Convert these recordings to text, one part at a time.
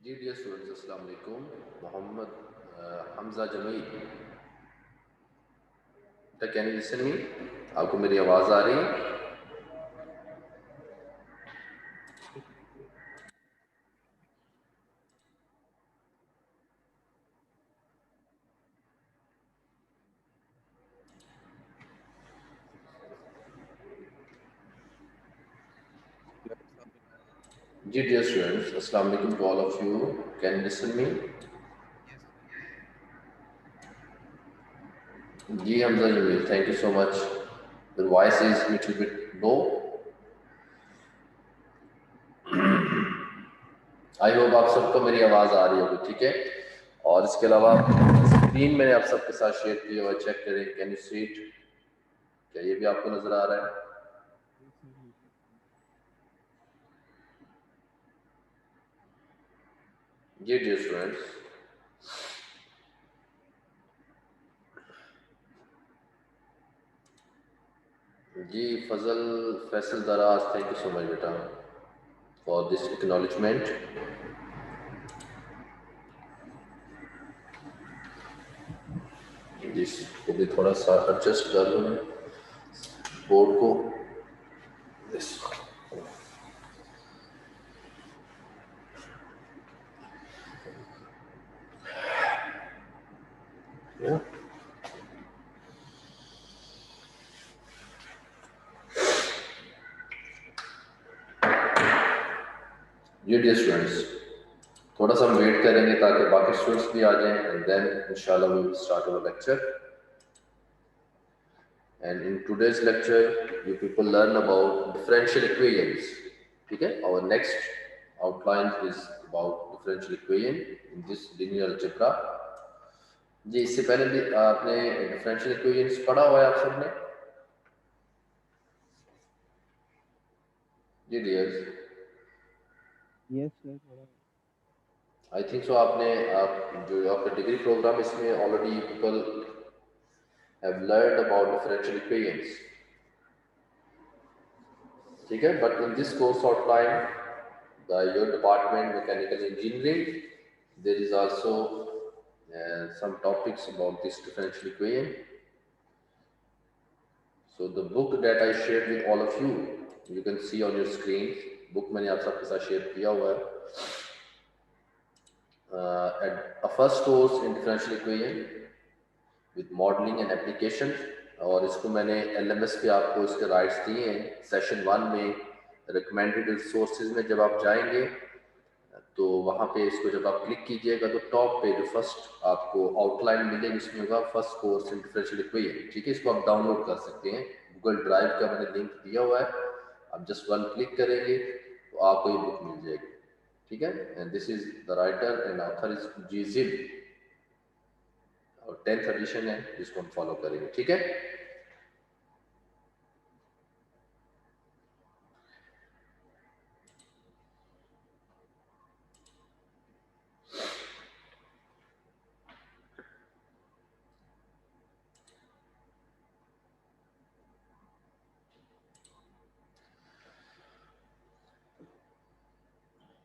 जी dear students, अस्सलाम वालेकुम। Mohammad Hamza Jameel, can you listen me? आपको मेरी आवाज़ आ रही है? जी डियर स्टूडेंट्स, अस्सलाम वालेकुम to all of you. Can you listen me? जी Hamza Jameel, thank you so much. The voice is little bit low. I hope आप सबको मेरी आवाज़ आ रही होगी, ठीक है। और इसके अलावा स्क्रीन मैंने आप सबके साथ शेयर की हुआ, चेक करें। Can you see it? क्या ये भी आपको नजर आ रहा है? जी डियर स्टूडेंट्स, जी फजल फैसल दराज, थैंक यू सो मच बेटा फॉर दिस एक्नॉलेजमेंट। इसको भी थोड़ा सा एडजस्ट कर लूँ मैं बोर्ड को। This. Yeah. ये डियर स्टूडेंट्स, थोड़ा सा हम वेट करेंगे ताकि बाकी स्टूडेंट्स भी आ जाएं, एंड देन इंशाल्लाह we will start our lecture. And in today's lecture, you people learn about differential equations. ठीक है? Our next outline is about differential equation in this linear algebra. जी इससे पहले भी आपने differential equations पढ़ा हुआ है आप सबने? जी डियर्स, यस सर, थोड़ा आई थिंक सो आपने आप जो आपका डिग्री प्रोग्राम इसमें already people have learned about differential equations, ठीक है। But in this course outline the your department mechanical engineering, there is also some topics about this differential equation. So the book that I shared with all of you can see on your screen. book मैंने आप सबके साथ share किया हुआ है। A first course in differential equation with modeling and application, और इसको मैंने LMS पे आपको इसके राइट्स दिए हैं। सेशन 1 में रिकमेंडेड रिसोर्सेज में जब आप जाएंगे तो वहाँ पे इसको जब आप क्लिक कीजिएगा तो टॉप पे जो फर्स्ट आपको आउटलाइन मिलेगी उसमें होगा first course in differential equation, ठीक है। इसको आप डाउनलोड कर सकते हैं, गूगल ड्राइव का मैंने लिंक दिया हुआ है। आप जस्ट वन क्लिक करेंगे तो आपको ये बुक मिल जाएगी, ठीक है। And this is the writer and author is G Zill, और 10th एडिशन है जिसको हम फॉलो करेंगे, ठीक है।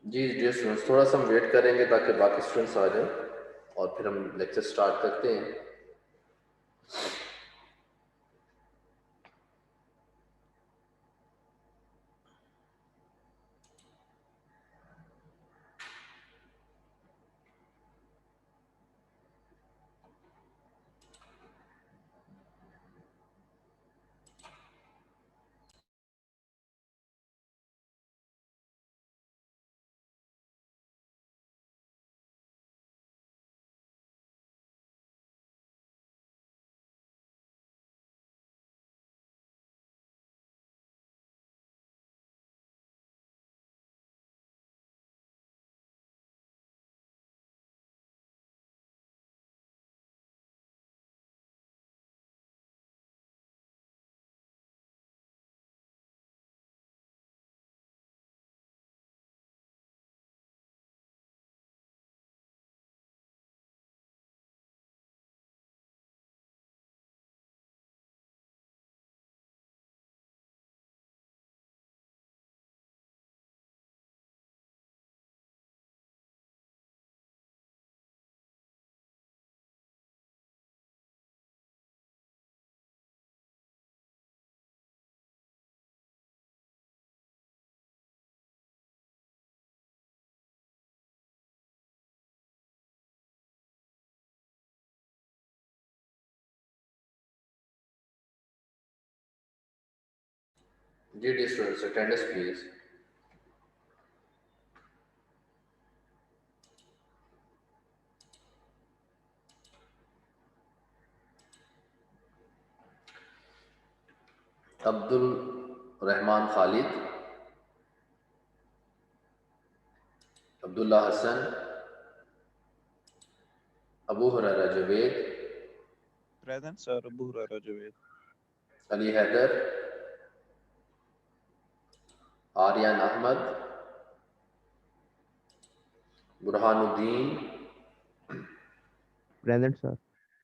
जी डियर स्टूडेंट्स, थोड़ा सा हम वेट करेंगे ताकि बाकी स्टूडेंट्स आ जाएं और फिर हम लेक्चर स्टार्ट करते हैं। जी dear students attendance please. Abdul Rahman Khalid, Abdullah Hasan, Abu Huraira Javed, Present, sir. Abu Huraira Javed. Ali Haider, Aryan Ahmed, Burhanuddin, Present, sir.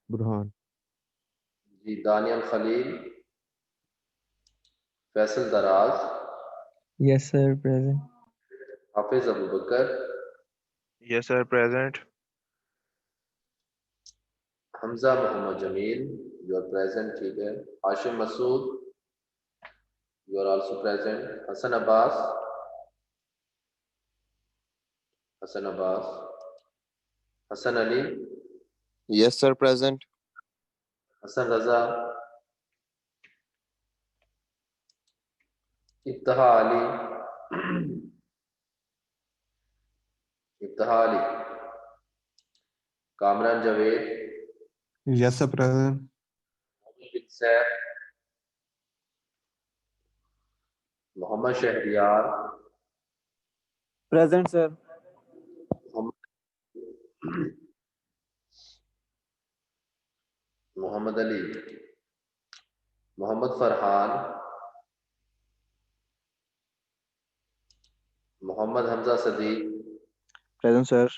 Burhan. जी Daniyal Khalil, Faisal Daraz, Yes, sir, present. Hafiz Abu Bakar, Yes, sir. Present. Hamza Mohammad Jameel, you are present, ठीक है। Hashim Masood, you are also present. Hasan Abbas, Hasan Abbas, Hasan Ali, Yes, sir, present. Hasan Raza, इब्तहा Ali, Ibtaha Ali, Kamran Javed, Yes, sir, present. Mohammad bin Saif, Mohammad Shahryar, Present, sir. Mohammad Ali, Mohammad Farhan, Mohammad Hamza Sadiq, Present, sir.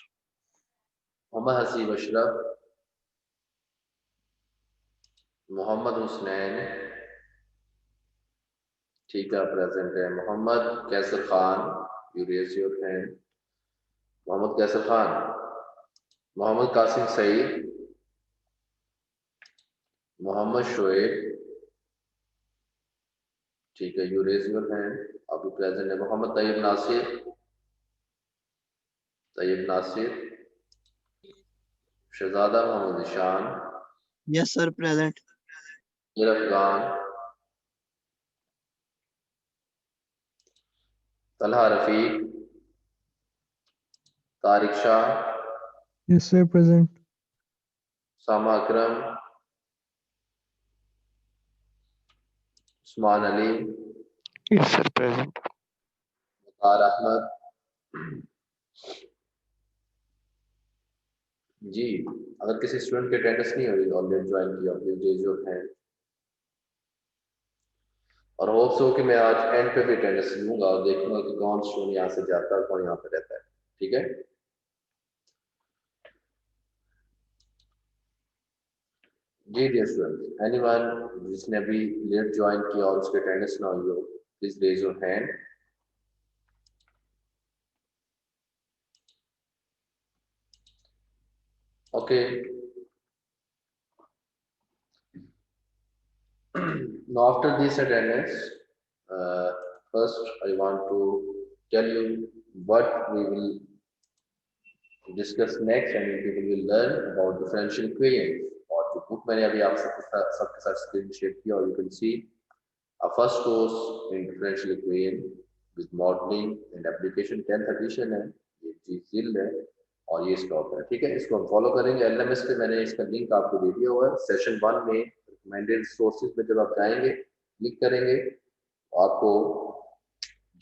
Mohammad Haseeb Ashraf, Mohammad Husnain, ठीक है present है। Mohammad Kaiser Khan, you raise your hand. Mohammad Kaiser Khan, Mohammad Qasim Saeed, Mohammad Shoaib, ठीक है, you raise your hand, अभी present है। मोहम्मद तैयब नासिर, तैयब नासिर, शहजादा Mohammad Ishan, Yes, sir, present. Afghan, Talha Rafiq, Tariq Shah, Yes, sir, present. सामा अकरम, Usman Ali, Yes, sir. Present. Mukhtar Ahmad. जी, अगर किसी student की अटेंडेंस नहीं हो रही ऑलरेडी ज्वाइन किया, प्लीज रेज योर हैंड। और होप्स हो कि मैं आज एंड पे भी अटेंडेंस लूंगा और देखूंगा कि कौन स्टूडेंट यहाँ से जाता है कौन यहाँ पे रहता है, ठीक है। जी डियर स्टूडेंट, एनीवन जिसने अभी लेट ज्वाइन किया और उसकी अटेंडेंस ना हुई हो, please raise your hand. Okay, now after this attendance, first I want to tell you what we will discuss next and people will learn about differential equations। और जो बुक मैंने अभी आप सबके साथ स्क्रीन शेयर किया, और you can C a first course in differential equation with modeling and application 10th edition है, ये चीज जिल है और ये स्टॉक है, ठीक है। इसको हम फॉलो करेंगे। एलएमएस पे मैंने इसका लिंक आपको दे दिया हुआ है। सेशन 1 में रिकमेंडेड सोर्सेज में जब आप जाएंगे, क्लिक करेंगे, आपको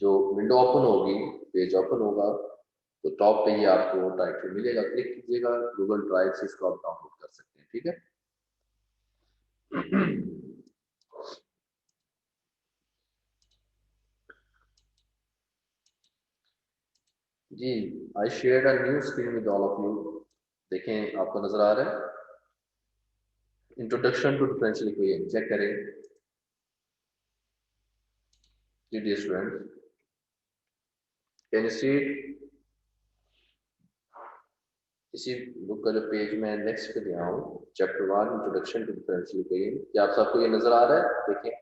जो विंडो ओपन होगी, पेज ओपन होगा, तो टॉप पे ही आपको टाइटल मिलेगा, क्लिक कीजिएगा, गूगल ड्राइव से इसको आप डाउनलोड कर सकते हैं, ठीक है। जी, I shared a new screen with all of you. देखें, आपको नजर आ रहा है? Introduction to differential equation check करें। जी dear student, can you see it? इसी बुक का जो पेज में नेक्स्ट पे दिया हूँ, chapter 1 introduction to differential equation, क्या आप सबको ये नजर आ रहा है? देखें।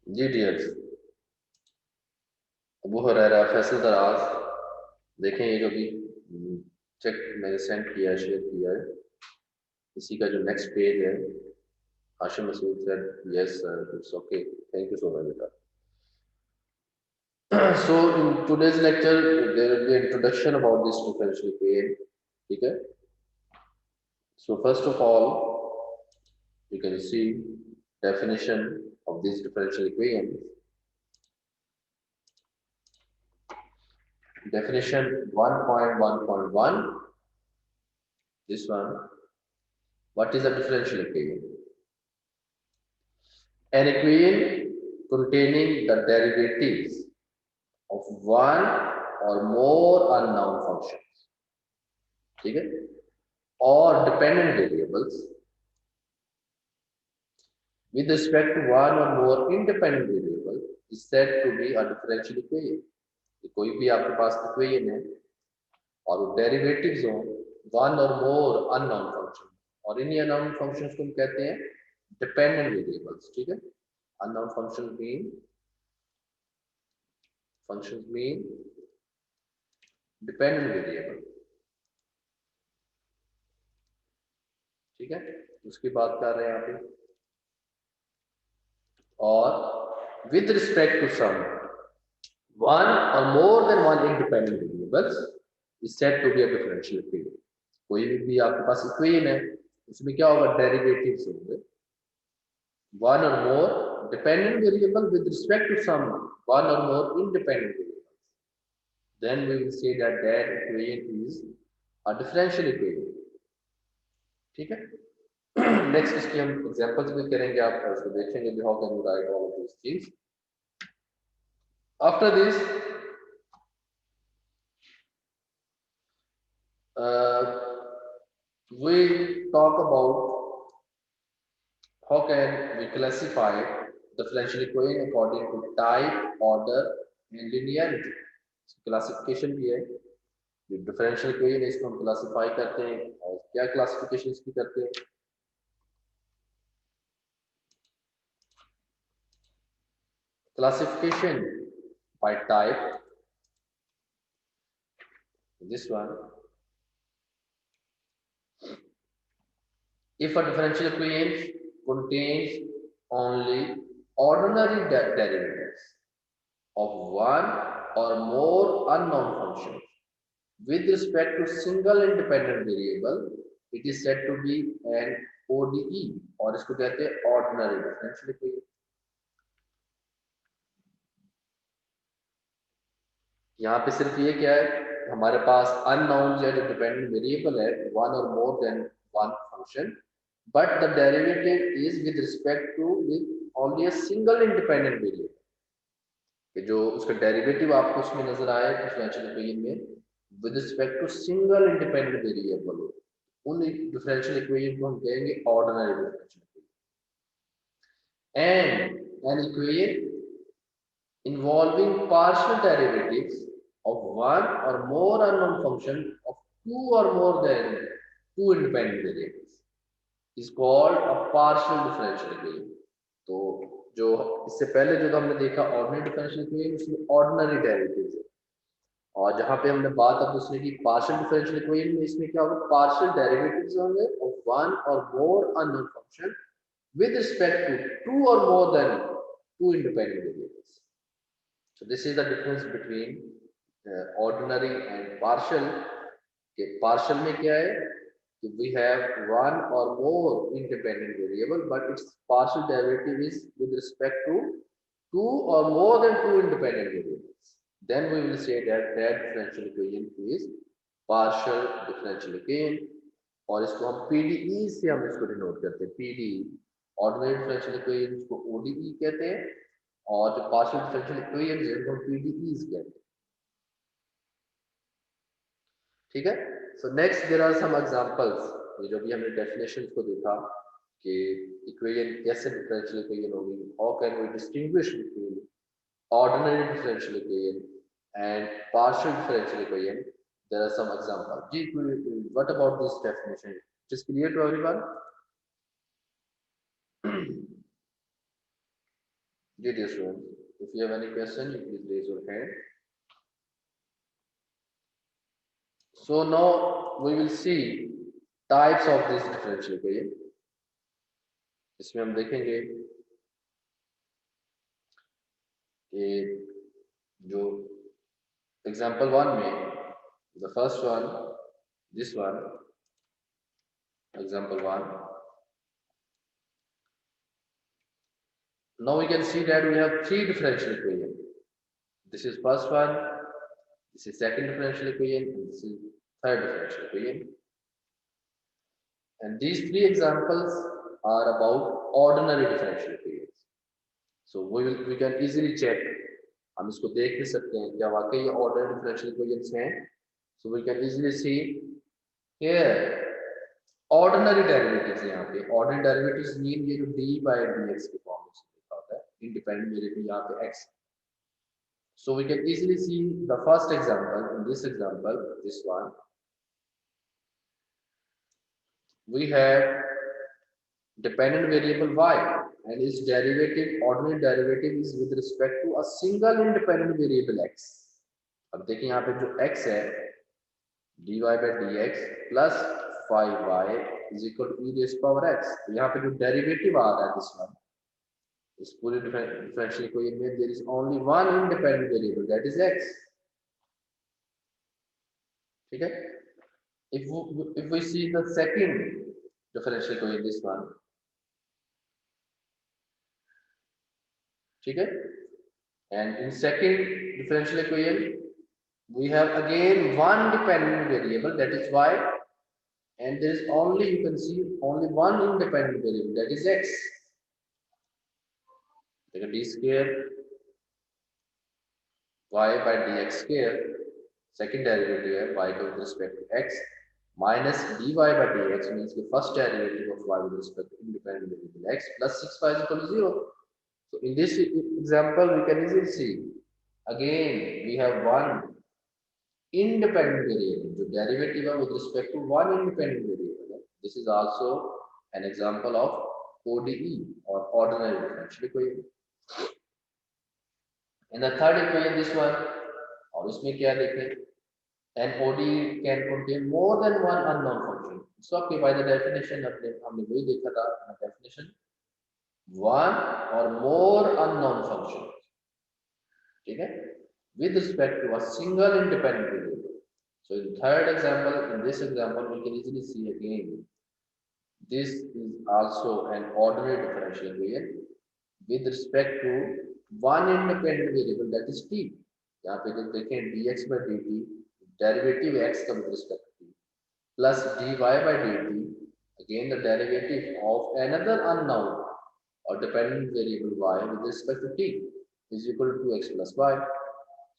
जी डियर, अबू हुरैरा, फैसल दराज, देखें ये जो भी चेक मैंने सेंड किया है, शेयर किया है। इसी का जो नेक्स्ट पेज है, Hashim Masood said yes sir, it's okay, thank you so much beta. So in today's lecture there will be an introduction about this differential equation. Okay, so first of all you can see definition of this differential equation. Definition 1.1.1, this one. What is a differential equation? An equation containing the derivatives of one or more unknown functions, ठीक है, or dependent variables with respect to one or more independent variable is said to be a differential equation. कोई भी आपके पास equation है और वो derivatives हो one और मोर अननोन फंक्शन, और इन्हीं अननोन फंक्शंस को हम कहते हैं डिपेंडेंट वेरिएबल्स, ठीक है। Unknown functions mean dependent variable, ठीक है, उसकी बात कर रहे हैं यहाँ पे। और with respect to some one or more than one independent variables is said to be a differential equation. कोई भी आपके पास इक्वेशन है उसमें क्या होगा, डेरिवेटिव्स होंगे one or more dependent variable with respect to some one or more independent variables, then we will say that that equation is a differential equation, ठीक है। नेक्स्ट इसकी हम एग्जांपल्स भी करेंगे, आप उसको देखेंगे भी how can you right all of this things. After this we talk about how can we classify differential equation according to type, order and linearity। Classification भी है, जो डिफरेंशियल इक्वेशन है इसको हम क्लासिफाई करते हैं, और क्या क्लासिफिकेशन इसकी करते हैं। Classification by type, this one. If a differential equation contains only ordinary derivatives of one or more unknown functions with respect to single independent variable, it is said to be an ODE, और इसको कहते हैं ordinary differential equation। यहाँ पे सिर्फ ये क्या है, हमारे पास अननोन या जो डिपेंडेंट वेरिएबल है वन और more than one function, but the derivative is with respect to with only a single independent variable, कि जो उसका डेरिवेटिव आपको उसमें नजर आए डिफरेंशियल इक्वेशन में with respect to single independent variable, उन डिफरेंशियल इक्वेशन को हम कहेंगे ordinary differential equation. And an equation involving partial derivatives of one or more unknown function of two or more than two independent variables is called a partial differential equation। तो जो इससे पहले जो हमने देखा ऑर्डिनरी डिफरेंशियल इक्वेशन, उसमें ordinary derivatives है, और जहां पे हमने बात अब दूसरे की पार्शियल डिफरेंशियल इक्वेशन में, इसमें क्या होगा, पार्शियल डेरिवेटिव्स होंगे ऑफ वन और more unknown function with respect to two और more than two independent variables. So this is the difference between ordinary and partial। partial में क्या है कि we have one or more independent variable but its partial derivative is with respect to two or more than two independent variables, then we will say that that differential equation is partial differential equation, और इसको हम PDE से हम इसको denote करते हैं। PDE ordinary differential equation को ODE कहते हैं, और जो पार्शियल डिफरेंशियल इक्वेशन है उनको PDEs कहते हैं, ठीक है। So next there are some examples, ये जो भी हमने डेफिनेशंस को देखा कि इक्वेशन कैसे डिफरेंशियल इक्वेशन होगी, how can we distinguish between ordinary differential equation and partial differential equation, there are some examples. जी what about this definition, it is clear to everyone? Dear students, if you have any question, you please raise your hand. So now we will see types of this differential equation. इसमें हम देखेंगे कि जो example 1 में the first one, this one, example 1. Now we can see that we have three differential equations. This is first one, this is second differential equation, and this is third differential equation. And these three examples are about ordinary differential equations. So we can easily check. हम इसको देख भी सकते हैं क्या वाकई ये ordinary differential equations हैं. So we can easily see here ordinary derivatives है यहाँ पे. Ordinary derivatives mean ये जो d by dx के फॉर्म में लिखा होता है, independent variable यहाँ पे x. So we can easily see the first example. In this example, this one, we have dependent variable y and its derivative, ordinary derivative is with respect to a single independent variable x. अब देखिए यहाँ पे जो x है dy by dx plus 5y is equal to e raised to power x. तो यहाँ पे जो derivative आ रहा है this one, इस पूरे differential equation में there is only one independent variable, that is x. ठीक है? If we see the second differential equation, this one, ठीक है? And in second differential equation, we have again one dependent variable, that is y, and there is only, you can see, only one independent variable, that is x. देखो d square y by dx square, second derivative है y with respect to x, minus dy by dx means the first derivative of y with respect to independent variable x plus 6y is equal to 0. So in this example, we can easily see again we have one independent variable. The derivative with respect to one independent variable. This is also an example of ODE or ordinary differential equation. In the third equation, this one, और इसमें क्या देखें? An ODE can contain more than one unknown function. So by the definition हमने वही देखा था definition. One or more unknown functions, ठीक है, with respect to a single independent variable. So in third example, in this example, we can easily see again, this is also an ordinary differential equation with respect to one independent variable, that is t. यहाँ पे जब देखें dx by dt, derivative x का with respect to t, plus dy by dt, again the derivative of another unknown or dependent variable y with respect to t is equal to 2x plus y.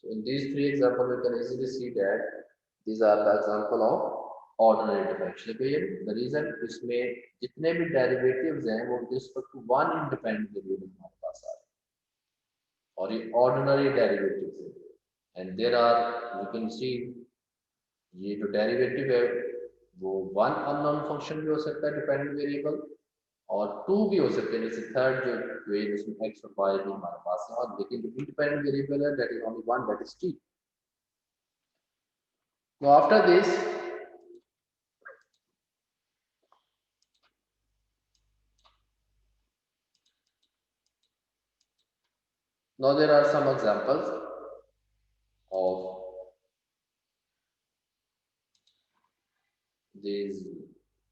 So in these three examples, we can easily see that these are the example of ordinary differential equation. The reason इसमें जितने भी derivatives हैं वो with respect to one independent variable हमारे पास आ रहे हैं और ये ordinary derivatives हैं. And there are, you can see ये जो derivative है वो one unknown function भी हो सकता है dependent variable और टू भी हो सकते हैं, जैसे थर्ड जो वे जिसमें एक्स और वाई भी हमारे पास है, और लेकिन जो इंडिपेंडेंट वेरिएबल है that is only one, that is T. Now after this now there are some examples of these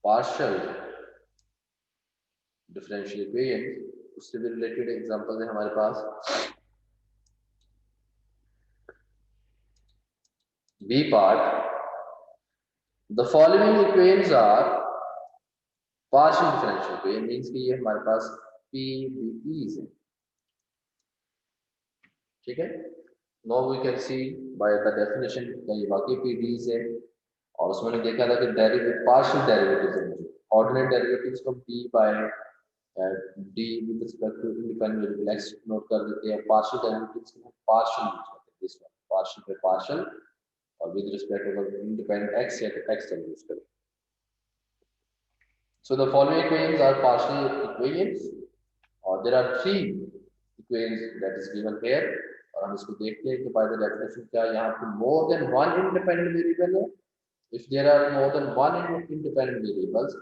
partial differential equation. उससे भी रिलेटेड एग्जांपल्स है हमारे पास. B part, the following equations are partial differential equation, means कि ये हमारे पास PDEs है, ठीक है. Now we can see by the definition that ये वाकई PDEs है और उसमें हमने देखा था कि डेरिवेटिव पार्शियल डेरिवेटिव्स है, ऑर्डिनरी डेरिवेटिव्स को d by d with respect to independent variable x note कर देते हैं. पार्शियल डेरिवेटिव्स को पार्शियल यूज करते हैं, दिस वन पार्शियल पे पार्शियल और with respect to independent x या x का यूज करें. So the following equations are partial equations और there are three equations that is given here और हम इसको देखते हैं कि by the definition क्या यहाँ पे more than one independent variable है If there are more than one independent variables,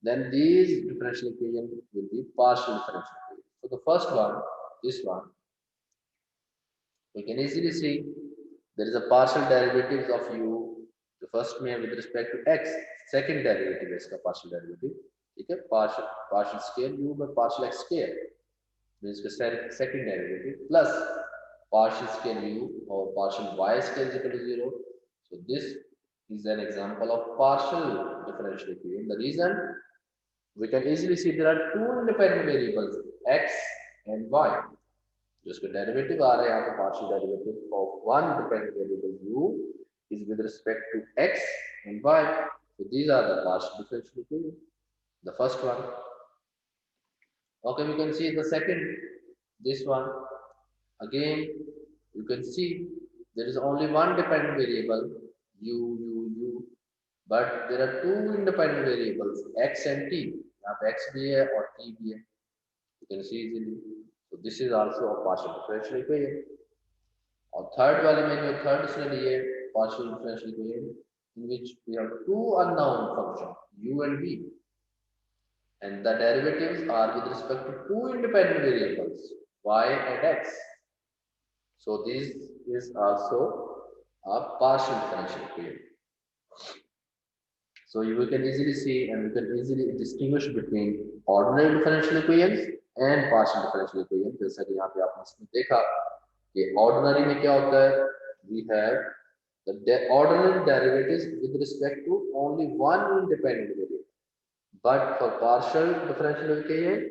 then these differential equation will be partial differential equation. So the first one, this one, we can easily see there is a partial derivative of u. The first में with respect to x, second derivative is का partial derivative. ठीक है, partial scale u by partial x square means the second derivative plus partial scale u or partial y scale is equal to 0. So this is an example of partial differential equation. The reason we can easily see there are two independent variables x and y. जिसका derivative आ रहा है यहाँ पे partial derivative of one dependent variable u is with respect to x and y. So these are the partial differential equation. The first one. Okay, we can see the second. This one. Again, you can see there is only one dependent variable u, but there are two independent variables x and t. यहाँ पे x भी है और t भी है. You can see easily. So this is also a partial differential equation. और third वाले में जो third इसने लिए partial differential equation in which we have two unknown functions u and v, and the derivatives are with respect to two independent variables y and x. So this is also a partial differential equation. So you can easily see and you can easily distinguish between ordinary differential equations and partial differential equation. जैसा कि यहाँ पे आपने इसमें देखा कि ordinary में क्या होता है, we have the ordinary derivatives with respect to only one independent variable, but for partial differential equation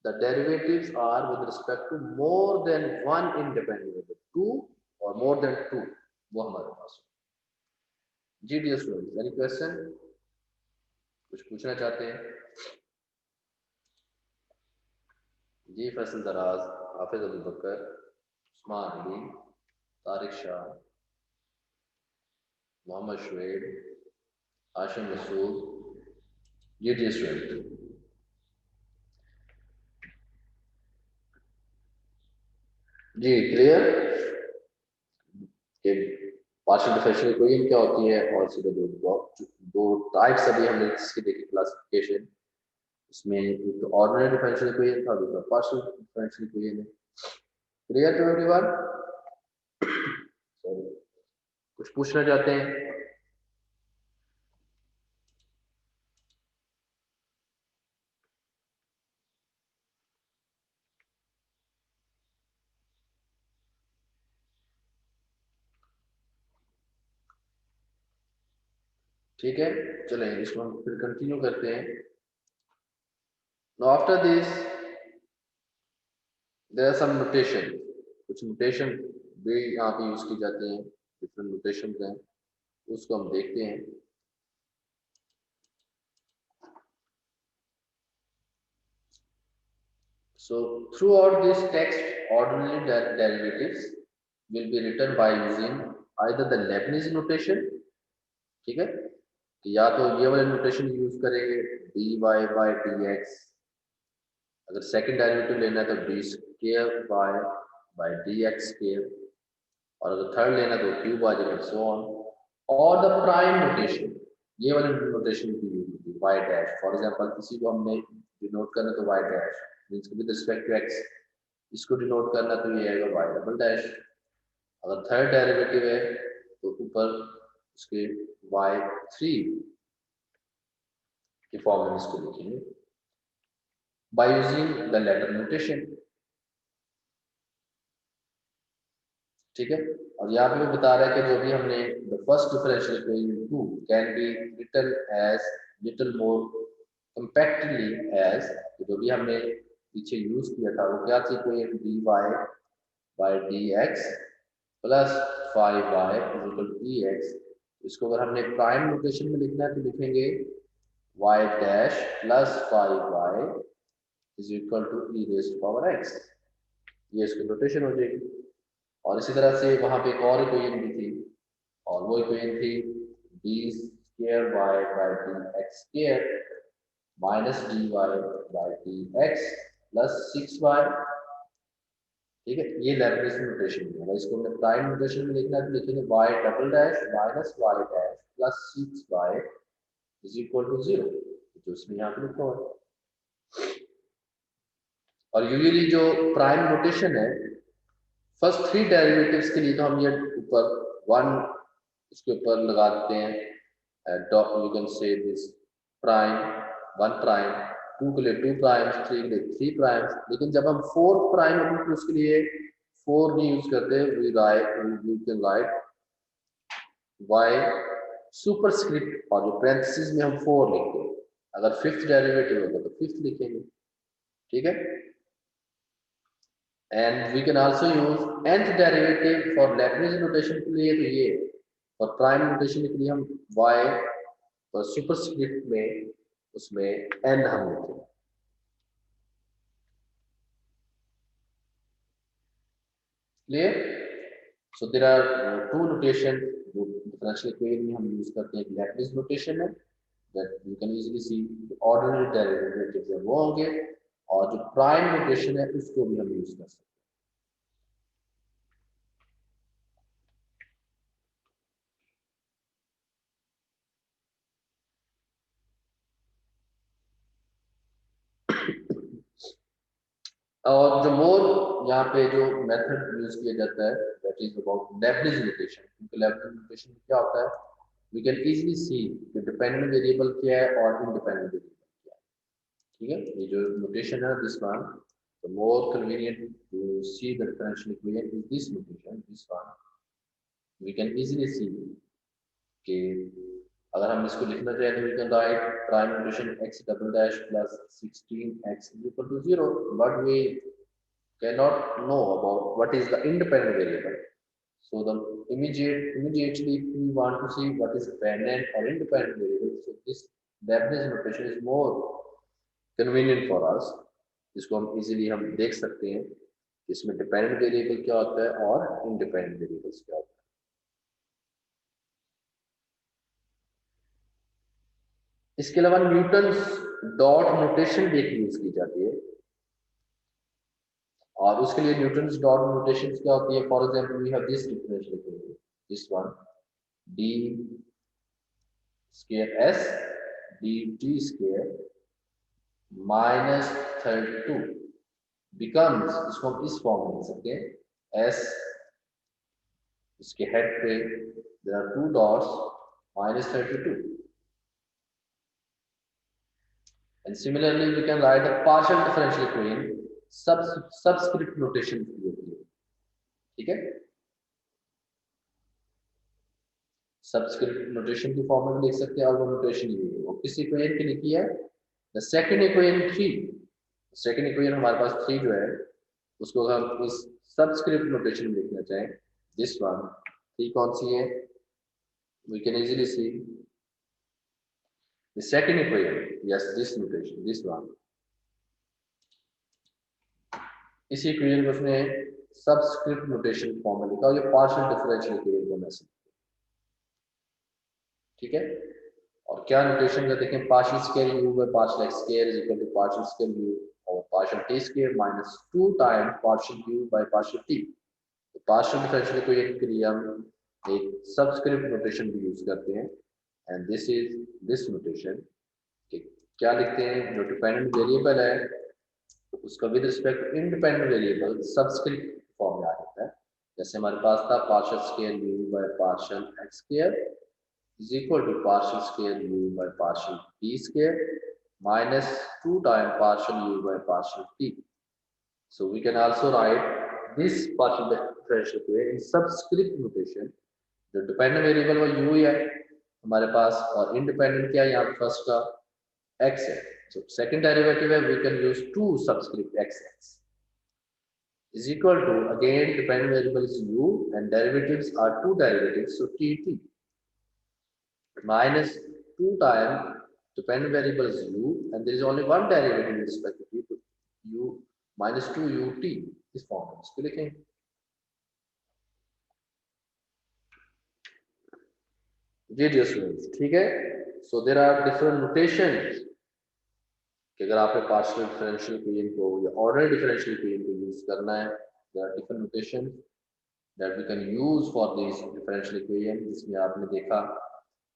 the derivatives are with respect to more than one independent variable, two or more than two. वो हमारे पास जी. Dear students, any question, कुछ पूछना चाहते हैं? जी, फैसल दराज, हाफिज अबू बकर, उस्मान अली, तारिक शाह, मोहम्मद शुएब, हाशिम मसूद. जी dear student, जी clear कि partial differential equation क्या होती है और सीधे दो टाइप्स अभी हमने इसके देखी क्लासिफिकेशन. इसमें एक तो ऑर्डिनरी डिफरेंशियल इक्वेशन था, दूसरा पार्शियल डिफरेंशियल इक्वेशन है. Clear to everyone? सॉरी, कुछ पूछना चाहते हैं? ठीक है, चलें इसको हम फिर कंटिन्यू करते हैं. Now after this there are some notation. कुछ नोटेशन भी यहाँ पे यूज की जाती हैं, डिफरेंट नोटेशन हैं, उसको हम देखते हैं. So throughout this text, ordinary derivatives will be written by using either the Leibniz notation, ठीक है, कि या तो ये वाले नोटेशन यूज करेंगे dy by dx. अगर सेकंड डेरिवेटिव लेना है तो d square by dx square, और अगर थर्ड लेना है तो क्यूब आ जाएगा, सो ऑन. और द प्राइम नोटेशन, ये वाले नोटेशन की यूज होती है, y डैश. फॉर एग्जांपल किसी को हमने डिनोट करना तो y dash means with respect to x, इसको डिनोट करना तो ये आएगा y डबल डैश. अगर थर्ड डेरिवेटिव है तो ऊपर उसके y3 के फॉर्म में इसको लिखेंगे by using the letter notation. ठीक है, और यहाँ पे वो बता रहा है कि जो भी हमने the first differential equation 2 can be written as little more compactly as, जो भी हमने पीछे यूज किया था वो क्या थी, equation dy by dx plus 5y is equal to dx. इसको अगर हमने प्राइम नोटेशन में लिखना है तो लिखेंगे y dash plus 5y is equal to e raised to power x. ये इसकी नोटेशन हो जाएगी. और इसी तरह से वहां पे एक और इक्वेशन भी थी, और वो इक्वेशन थी d square y by dx square minus dy by dx plus 6y ठीक है, ये लैप्लेस नोटेशन है। अगर इसको हमने प्राइम नोटेशन में लिखना है तो लिखेंगे y double dash minus y dash plus 6y is equal to 0, जो इसमें यहाँ पे लिखा हुआ है। और यूजुअली जो प्राइम नोटेशन है फर्स्ट 3 डेरिवेटिव्स के लिए तो हम ये ऊपर 1 इसके ऊपर लगा देते हैं, dot U can say this prime 1 prime, 2 के लिए 2 प्राइम्स, 3 के लिए 3 प्राइम्स। लेकिन जब हम 4 प्राइम होते तो उसके लिए 4 नहीं यूज करते, we can write y superscript और जो पैरेंथेसिस में हम 4 लिखते हैं। अगर 5th डेरिवेटिव होगा तो 5th लिखेंगे, ठीक है। And we can also use nth derivative for Laplace notation के लिए, तो ये और प्राइम नोटेशन के लिए हम y और सुपरस्क्रिप्ट में उसमें n हम लिखते हैं। Clear? So there are 2 notation जो डिफरेंशियल इक्वेशन में हम यूज करते हैं। लैप्लेस नोटेशन है that you can easily see ordinary derivatives है वो होंगे, और जो प्राइम नोटेशन है उसको भी हम यूज कर सकते हैं। और जो मोर यहाँ पे जो मेथड यूज किया जाता है that is about Laplace notation. क्योंकि लैप्लेस नोटेशन में क्या होता है, वी कैन इजीली सी कि डिपेंडेंट वेरिएबल क्या है और इंडिपेंडेंट वेरिएबल क्या है, ठीक है। ये जो नोटेशन है this one, the more convenient to see the differential equation is this notation, this one. We can easily see कि अगर हम इसको लिखना चाहें तो we can write prime notation x double dash plus 16x is equal to 0, but we cannot know about what is the independent variable. So the immediately we want to see what is dependent or independent variable. So this Leibniz notation is more convenient for us. इसको हम easily हम देख सकते हैं कि इसमें dependent variable क्या होता है और independent variables क्या होता है। इसके अलावा न्यूटन्स डॉट नोटेशन भी यूज की जाती है, और उसके लिए न्यूटन्स डॉट नोटेशन क्या होती है। For example we have this differential equation, this one d square s dt square minus 32 becomes, इसको हम इस फॉर्म में लिख सकते हैं s, इसके हेड पे there are 2 dots minus 32, and similarly we can write the partial differential equation subscript notation की होती है, ठीक है। सबस्क्रिप्ट नोटेशन की फॉर्म में लिख सकते हैं, और वो नोटेशन ये है वो किस इक्वेशन की लिखी है, the second equation 3। Second equation हमारे पास 3 जो है उसको हम इस सबस्क्रिप्ट नोटेशन में लिखना चाहें, दिस वन 3 कौन सी है, we can easily see the second equation, yes this notation, this one. इसी इक्वेशन को उसने सबस्क्रिप्ट नोटेशन फॉर्म में लिखा, और ये पार्शियल डिफरेंशियल इक्वेशन का मैसेज, ठीक है। और क्या नोटेशन का देखें, partial square u by partial x square is equal to partial square u और partial t square minus 2 times partial u by partial t। तो पार्शियल डिफरेंशियल इक्वेशन के लिए हम एक सबस्क्रिप्ट नोटेशन भी यूज करते हैं, and this is this notation. क्या लिखते हैं, जो डिपेंडेंट वेरिएबल है तो उसका with respect independent variable subscript form में आ जाता है। जैसे हमारे पास था partial square u by partial x square is equal to partial square u by partial t square minus 2 times partial u by partial t. So we can also write this partial differential equation in subscript notation. जो dependent variable वो u है हमारे पास, और independent क्या है यहाँ पे first का x है, so second derivative है we can use 2 subscript xx is equal to, again dependent variable is u and derivatives are 2 derivatives, so t minus 2 times dependent variable is u and there is only one derivative with respect to t, u minus 2 ut इस form में इसको लिखें। जी dear students, ठीक है। So there are different notations कि अगर आपने पार्शियल डिफरेंशियल इक्वेशन को या ऑर्डिनरी डिफरेंशियल इक्वेशन को यूज करना है there are different notations that we can use for this differential equation, जिसमें आपने देखा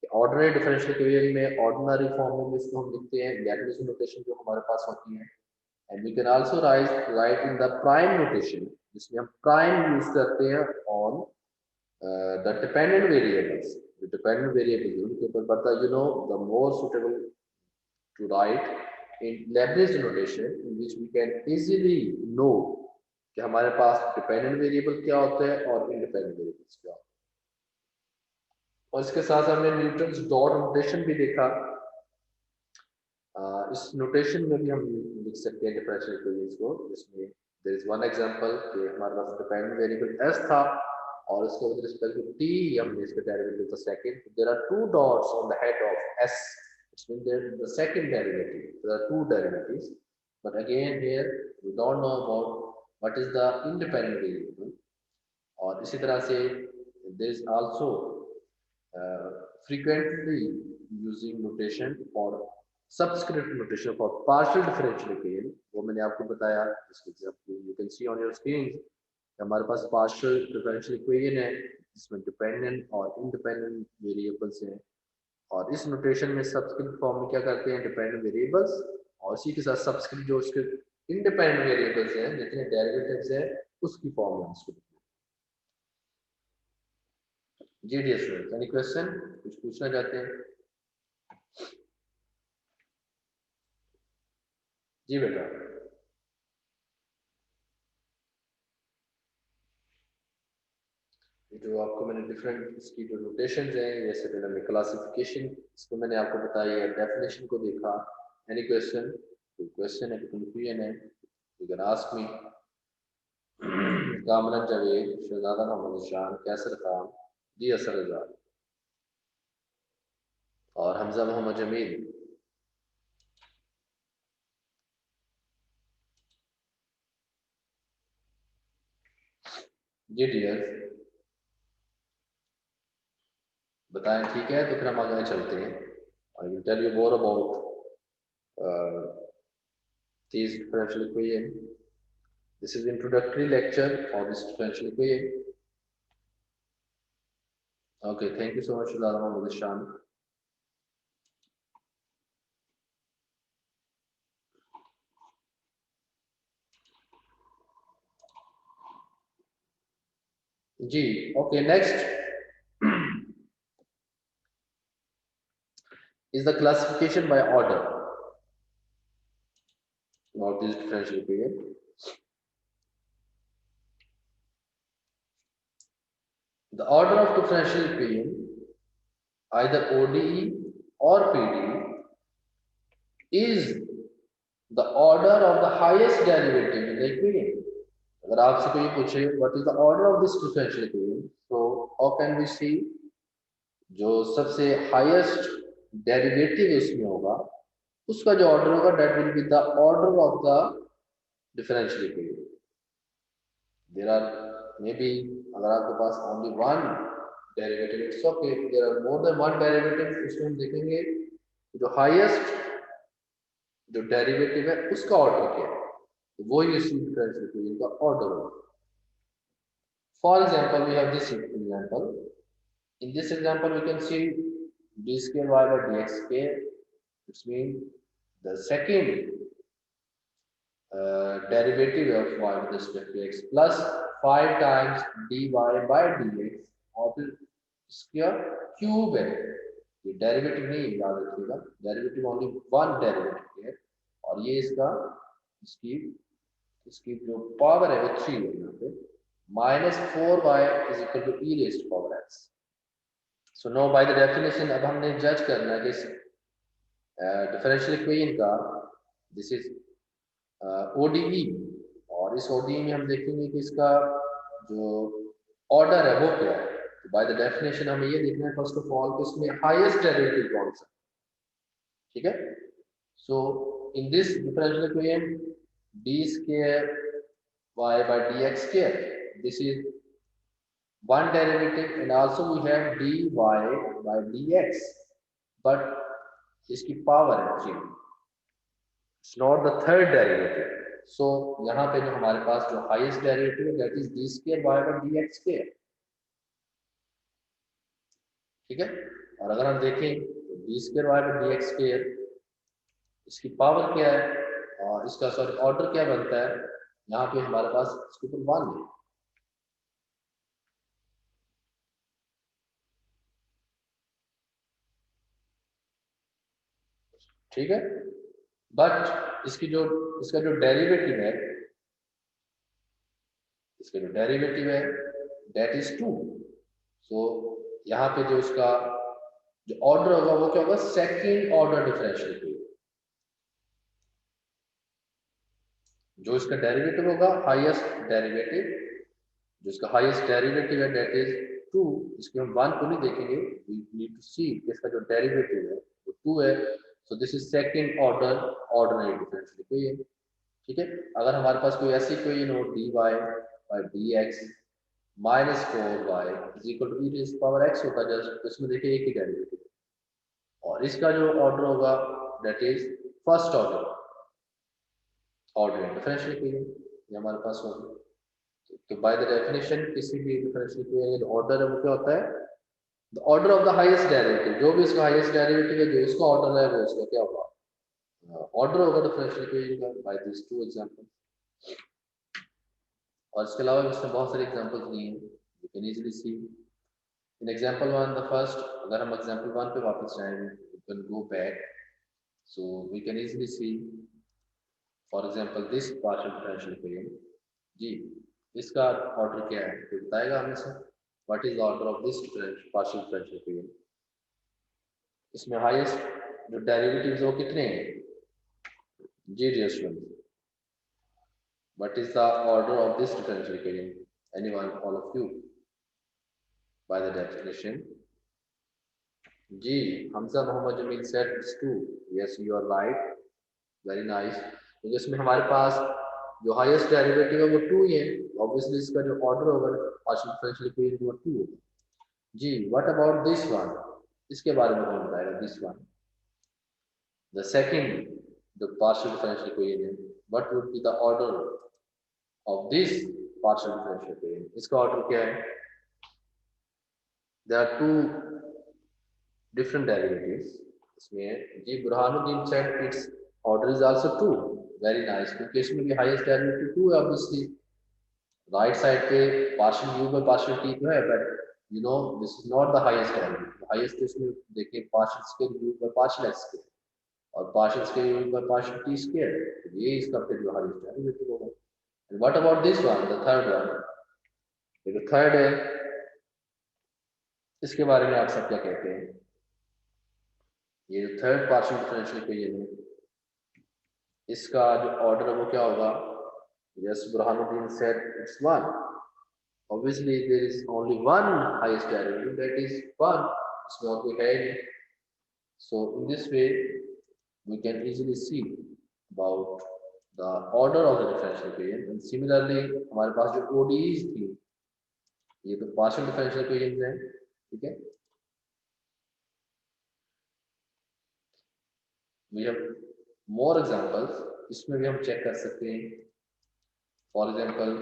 कि ordinary differential equation में ordinary form में इसको हम लिखते हैं Lagrange notation जो हमारे पास होती है, and we can also write in the prime notation, जिसमें हम prime use करते हैं on the dependent variables. The dependent variables उनके ऊपर पता, you know, the more suitable to write in Lagrange notation, in which we can easily know कि हमारे पास dependent variable क्या होते हैं और इंडिपेंडेंट वेरिएबल्स क्या होते हैं। और इसके साथ हमने न्यूटन्स डॉट नोटेशन भी देखा। इस नोटेशन में भी हम लिख सकते हैं डिफरेंशियल इक्वेशंस को, जिसमें देयर इज वन एग्जांपल कि हमारे पास डिपेंडेंट वेरिएबल s था और उसको विद रिस्पेक्ट टू t हमने इसका डेरिवेटिव था second. There are two dots on the head of s, which means there is the second derivative. There are two derivatives, but again here we don't know about what is the independent variable. और इसी तरह से there is also frequently using notation for subscript notation for partial differential equation, वो मैंने आपको बताया। इसके example you can see on your screen, हमारे पास partial differential equation है जिसमें डिपेंडेंट और इंडिपेंडेंट वेरिएबल्स हैं, और इस नोटेशन में सबस्क्रिप्ट फॉर्म में क्या करते हैं डिपेंडेंट वेरिएबल्स, और इसी के साथ सबस्क्रिप्ट जो उसके इंडिपेंडेंट वेरिएबल्स हैं जितने डेरिवेटिव्स हैं उसकी फॉर्म में उसको। जी डियर स्टूडेंट्स, एनी क्वेश्चन, कुछ पूछना चाहते हैं? जी बेटा। जो आपको मैंने डिफरेंट इसकी जो नोटेशंस हैं, जैसे मैंने क्लासिफिकेशन, इसको मैंने आपको बताया, डेफिनेशन को देखा। Any question? कोई क्वेश्चन है, कोई कंफ्यूजन है, you can ask me. Kamran Javed, Shahzada Mohammad Shan, Kaiser Khan, जी असर रजा और हमजा मोहम्मद जमील। जी डियर, बताएं, ठीक है? तो फिर हम आगे चलते हैं। I will tell you more about these differential equation. This is introductory lecture on this differential equation. Okay, thank you so much, Shahzada Shan. Ji, okay, next is the classification by order about this differential equation. The order of differential equation, either ODE or PDE, is the order of the highest derivative in the equation. अगर आपसे कोई पूछे what is the order of this differential equation, so how can we see जो सबसे highest derivative उसमें होगा उसका जो order होगा that will be the order of the differential equation. There are maybe अगर आपके पास only one derivative, it's okay. If there are more than one derivative, उसमें हम देखेंगे जो highest जो derivative है उसका order क्या है, तो वो ही इसी differential equation का order होगा। For example, we have this example. In this example, we can see d square y by dx square, which means the second derivative of y with respect to x plus 5 times dy by dx और फिर इसका cube है, ये derivative नहीं याद रखिएगा, derivative only one derivative है, और ये इसकी जो पावर है वो 3 है यहाँ पे, -4y is equal to e raised to power x. So now by the definition अब हमने जज करना है कि इस डिफरेंशियल इक्वेशन का दिस इज ODE, और इस ODE में हम देखेंगे कि इसका जो ऑर्डर है वो क्या है। तो बाय द डेफिनेशन हमें ये देखना है फर्स्ट ऑफ ऑल कि इसमें हाईएस्ट डेरिवेटिव कौन सा, ठीक है। So in this differential equation d square y by dx square, this is one derivative, and also we have dy by dx, but इसकी पावर है 3, it's not the third derivative, सो यहाँ पे जो हमारे पास जो हाईएस्ट डेरिवेटिव है that is D square Y by D x square, ठीक है। और अगर हम देखें तो D square Y by D x square इसकी पावर क्या है और इसका सॉरी ऑर्डर क्या बनता है, यहाँ पे हमारे पास इसके ऊपर 1 है, ठीक है। बट इसका जो डेरिवेटिव है, इसका जो डेरिवेटिव है दैट इज 2। सो यहाँ पे जो इसका जो ऑर्डर होगा वो क्या होगा, सेकंड ऑर्डर डिफरेंशियल इक्वेशन। जो इसका डेरिवेटिव होगा हाईएस्ट डेरिवेटिव, जो इसका हाईएस्ट डेरिवेटिव है दैट इज 2। इसके हम 1 को नहीं देखेंगे, वी नीड टू सी इसका जो डेरिवेटिव है वो 2 है। So this is second order ordinary differential equation, ठीक है। अगर हमारे पास कोई ऐसी इक्वेशन हो dy by dx minus 4y is equal to e to power x होता है, जस्ट इसमें देखिए एक ही डेरिवेटिव और इसका जो ऑर्डर होगा that is first order ordinary differential equation, ये हमारे पास होगा। तो बाय द डेफिनेशन किसी भी डिफरेंशियल इक्वेशन का ऑर्डर है वो क्या होता है, the order of the highest derivative. जो भी इसका हाईएस्ट डेरिवेटिव है, जो इसका ऑर्डर है वो उसका क्या होगा, ऑर्डर होगा डिफरेंशियल इक्वेशन का बाय दिस 2 एग्जांपल। और इसके अलावा इसमें बहुत सारे एग्जांपल्स दिए हैं, you can easily see in example 1 the first. अगर हम एग्जांपल 1 पे वापस जाएंगे you can go back, so we can easily see for example this partial differential equation. जी इसका ऑर्डर क्या है तो बताएगा हमें से, what is the order of this partial differential equation. इसमें हाईएस्ट जो डेरिवेटिव्स वो कितने हैं, जी dear student, what is the order of this differential equation, anyone, all of you, by the definition? जी Hamza Mohammad Jameel said it's 2, yes you are right, very nice। तो इसमें हमारे पास जो हाईएस्ट डेरिवेटिव है वो 2 ही है, ऑब्वियसली इसका जो ऑर्डर होगा पार्शियल डिफरेंशियल इक्वेशन वो 2 होगा। जी व्हाट अबाउट दिस वन, इसके बारे में कौन बताएगा, this one the second the partial differential equation है, what would be the order of this partial differential equation, इसका ऑर्डर क्या है, there are two different derivatives इसमें। जी Burhanuddin said its order is also 2, very nice, क्योंकि इसमें भी highest derivative 2 है obviously। Right side पे partial u by partial t तो है, but you know this is not the highest derivative। highest इसमें देखिए partial square u by partial x square और partial square u by partial t square, ये इसका फिर जो highest derivative होगा। And what about this one, the third one? जो third है इसके बारे में आप सब क्या कहते हैं, ये जो थर्ड पार्शियल डिफरेंशियल इक्वेशन है इसका जो ऑर्डर है वो क्या होगा, yes Burhanuddin said it's 1, obviously there is only one highest derivative that is 1, इसमें और कोई है नहीं। So in this way we can easily see about the order of the differential equation। and similarly हमारे पास जो ODEs थी, ये तो पार्शियल डिफरेंशियल इक्वेशंस हैं, ठीक है। we have more examples, इसमें भी हम चेक कर सकते हैं। for example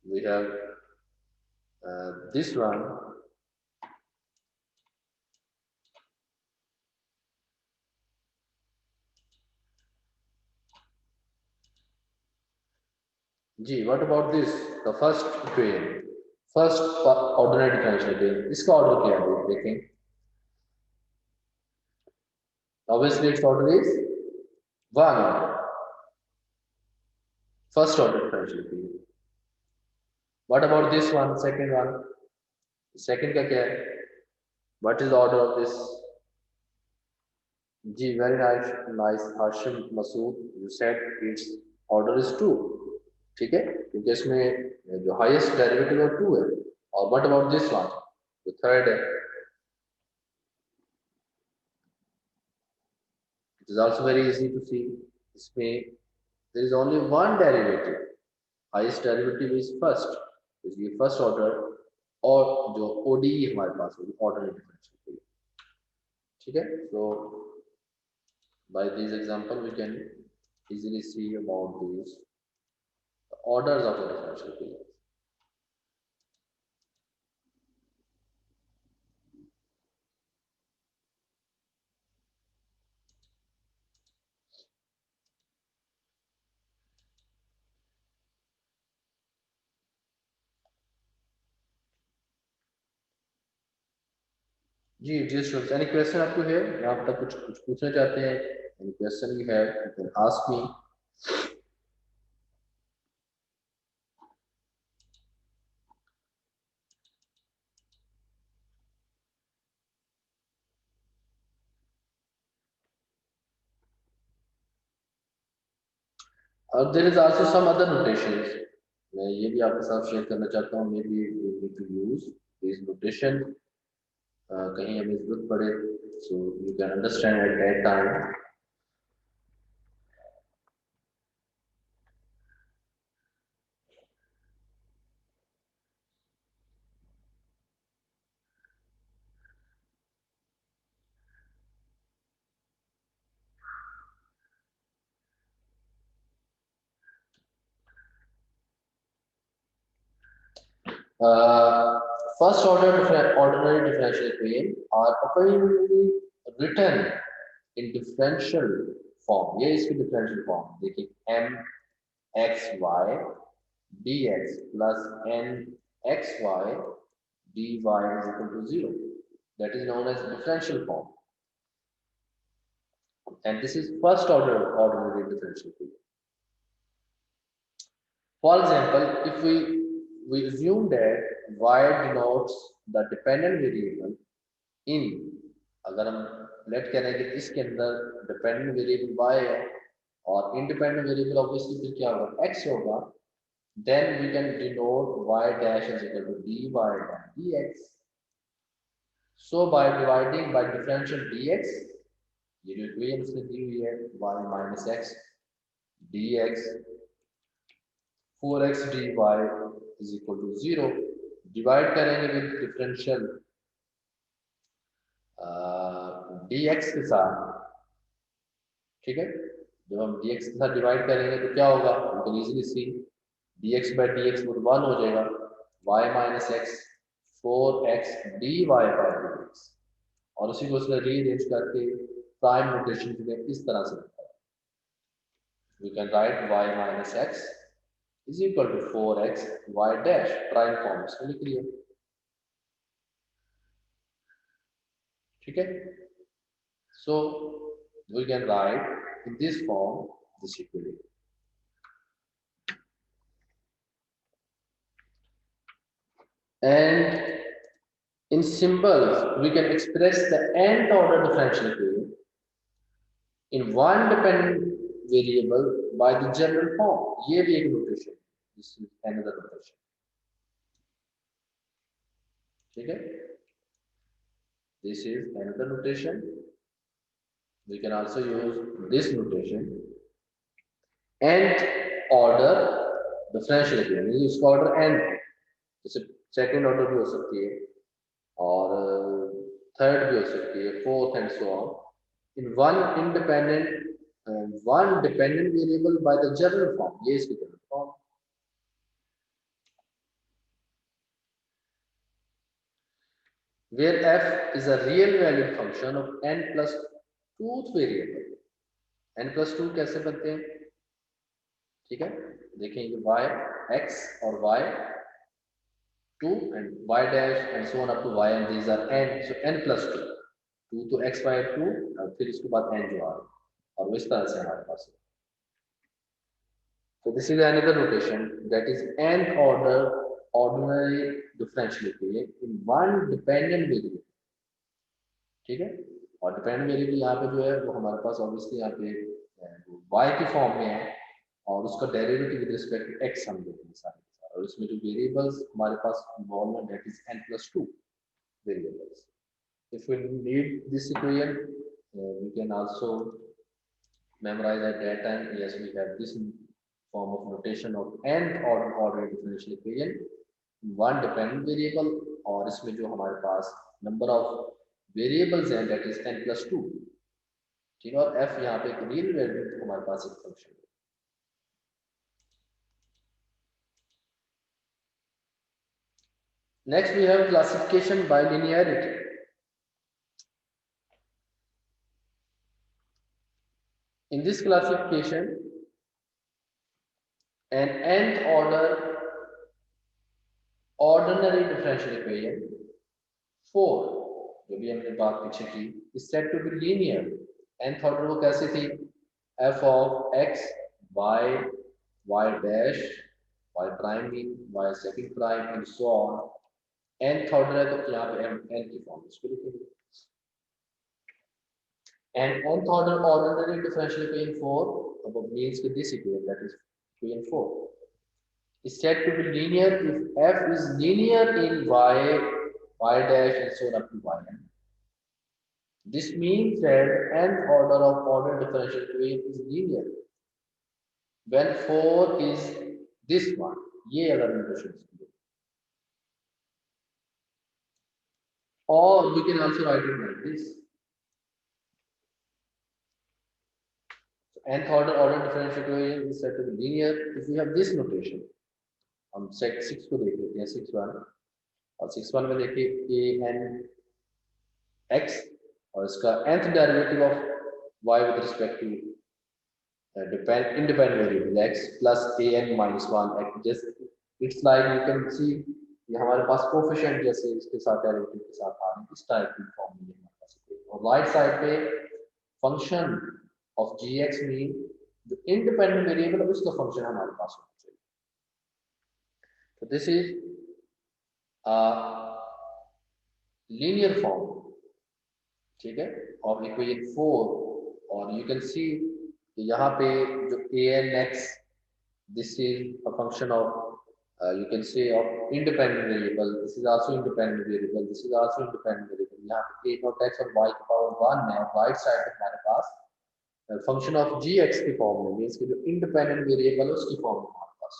we have this one, जी what about this, the first equation, first ordinary differential equation, इसका ऑर्डर क्या है देखें, obviously its order is 1 order, first order differential equation। what about this one, second one, second का क्या है, what is the order of this, ji very nice, nice Hashim Masood, you said its order is 2, ठीक है, क्योंकि इसमें जो highest derivative है 2 है। और व्हाट अबाउट दिस वन, जो थर्ड है, it is also very easy to see, इसमें there is only one derivative, highest derivative is first, तो ये फर्स्ट ऑर्डर, और जो ओडी हमारे पास है ऑर्डर डिफरेंशियल, ठीक है। So by this example we can easily see about this orders of the differential equation. जी जी स्टूडेंट्स, एनी क्वेश्चन आपको है यहाँ तक? कुछ पूछना चाहते हैं? Any question you have, you can ask me. और there is also some other notations. मैं ये भी आपके साथ शेयर करना चाहता हूँ. Maybe we need to use this notation, कहीं हमें जरूरत पड़े, so you can understand at that time. First order ordinary differential equation are occasionally written in differential form. ये इसकी differential form देखिए, m x y dx plus n x y dy is equal to 0. That is known as differential form, and this is first order ordinary differential equation. For example, if we assume that y denotes the dependent variable in, अगर हम late करें कि इसके अंदर dependent variable y है और independent variable obviously फिर क्या होगा, x होगा, then we can denote y dash is equal to dy by dx. So by dividing by differential dx, ये जो इक्वेशन इसमें दी हुई है y minus x dx 4x dy is equal to 0, divide करेंगे विद डिफरेंशियल dx के साथ. ठीक है, जब हम dx के साथ डिवाइड करेंगे तो क्या होगा, हम can easily C dx by dx वो 1 हो जाएगा, y minus x 4x dy by dx, और उसी को उसने रीअरेंज करके प्राइम नोटेशन में इस तरह से लिखा है. We can write y minus x is equal to 4x y dash, prime form इसमें लिख लिया. ठीक है, so we can write in this form this equation. And in symbols we can express the nth order differential equation in one dependent variable by the general form. ये भी एक notation, this is another notation. ठीक है, this is another notation. We can also use this notation, nth order differential equation. इसका order n है, जैसे second order भी हो सकती है और थर्ड भी हो सकती है, fourth and so on, in one dependent variable by the general form. ये इसकी general form. where f is a real valued function of n plus 2th variable. n plus 2 कैसे बनते हैं, ठीक है, देखेंगे y x और y 2 and y dash and so on up to y, and these are n, so n plus 2, 2 तो x by 2 और फिर इसके बाद n जो आ रहा है, और इस तरह से हमारे पास है. So this is another notation, that is nth order ordinary differential equation in one dependent variable. ठीक है, और डिपेंडेंट वेरिएबल यहाँ पे जो है वो हमारे पास ऑब्वियसली यहाँ पे y की फॉर्म में है और उसका derivative with respect to x हम देखेंगे सारे, और इसमें जो वेरिएबल्स हमारे पास इन्वॉल्व है that is n plus 2 variables. If we need this equation, we can also memorize at that time. Yes, we have this form of notation of nth order differential equation, one dependent variable, और इसमें जो हमारे पास number of variables हैं that is n plus 2. ठीक है, और f यहाँ पे एक रियल वैल्यू हमारे पास एक फंक्शन है. Next we have classification by linearity. In this classification, an nth order ordinary differential equation 4, जो भी हमने बात पीछे की, is said to be linear. nth order वो कैसी थी? f of x, y, y dash, y prime mean, y second prime and so on. nth order है तो यहाँ पे n की फॉर्म इसको लिखेंगे. And nth order ordinary differential equation 4 above means that this equation, that is equation 4, is said to be linear if f is linear in y, y dash and so on up to yn. This means that nth order of ordered differential equation is linear when 4 is this one. ये अगर notation है. Or we can also write it like this. Nth order ordered differential equation is said to be linear if we have this notation. हम set 6 को देख लेते हैं, 6(1) और 6(1) में देखिए a n x और इसका nth derivative of y with respect to independent variable x plus a n minus 1 x. Just it's like you can see ये हमारे पास कोफिशिएंट जैसे इसके साथ डेरिवेटिव के साथ आ रहे हैं, इस टाइप की फॉर्म में हमारे पास. और राइट साइड पे function of gx mean the independent variable of उसका फंक्शन हमारे पास होना चाहिए. So this is a linear form, ठीक है, of equation 4. और you can see यहाँ पे जो an x, this is a function of you can say of independent variable. This is also independent variable. This is also independent variable. यहाँ पे a dot x और y की power 1 है. Right side पे हमारे पास फंक्शन ऑफ gx की form में, means कि जो इंडिपेंडेंट वेरिएबल है उसकी फॉर्म में हमारे पास.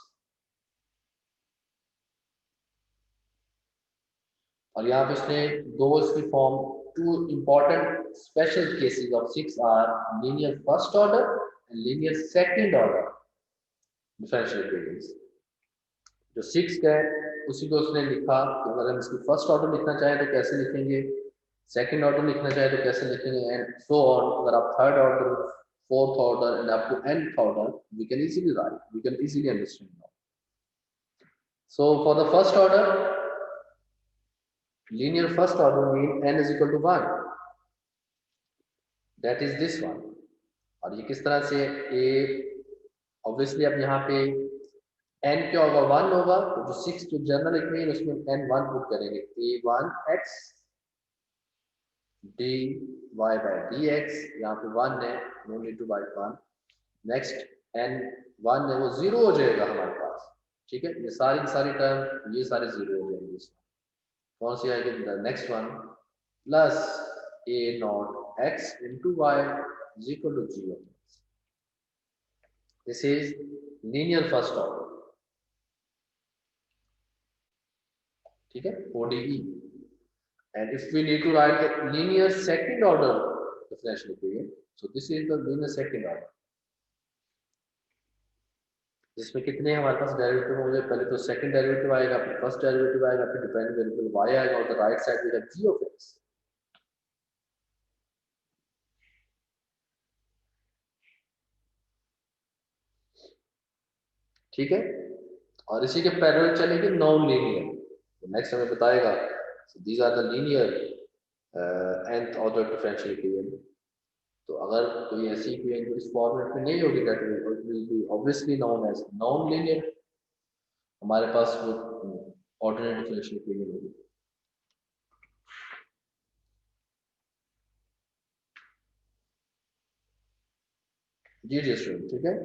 और यहाँ पे इसने दो इसकी form, two important special cases of 6 are linear first order and linear second order differential equations. जो 6 है उसी को उसने लिखा. तो अगर हम इसकी फर्स्ट ऑर्डर लिखना चाहें तो कैसे लिखेंगे, सेकंड ऑर्डर लिखना चाहे तो कैसे लिखेंगे, एंड सो ऑन. अगर आप third order, fourth order and up to nth order, we can easily write, we can easily understand now. So for the first order, linear first order mean n is equal to 1. That is this one. और ये किस तरह से a, obviously अब यहाँ पे n क्या होगा, 1 होगा. तो जो 6 जो जनरल इक्वेशन उसमें n 1 पुट करेंगे, a1 x dy by dx. यहाँ पे 1 है, no need to write 1. Next n 1 है वो 0 हो जाएगा हमारे पास, ठीक है. ये सारी टर्म ये सारे 0 हो जाएंगे. कौन सी आएगी, the next one plus a not x into y is equal to 0. This is linear first order, ठीक है, ODE. And if we need to write the linear second order differential equation, so this is the linear second order. जिसमें कितने हमारे पास derivative होंगे, पहले तो second derivative आएगा, फिर फर्स्ट डेरिवेटिव आएगा, फिर डिपेंडेंट वेरिएबल y आएगा, और द राइट साइड में g of x. ठीक है. और इसी के पैरेलल चलेंगे नॉन लीनियर. तो नेक्स्ट हमें बताएगा. So these are the linear nth order differential equation. तो अगर कोई ऐसी इक्वेशन इस फॉर्मेट में नहीं होगी, that will be obviously known as non-linear. हमारे पास वो ordinary differential equation होगी. जी स्टूडेंट, ठीक है.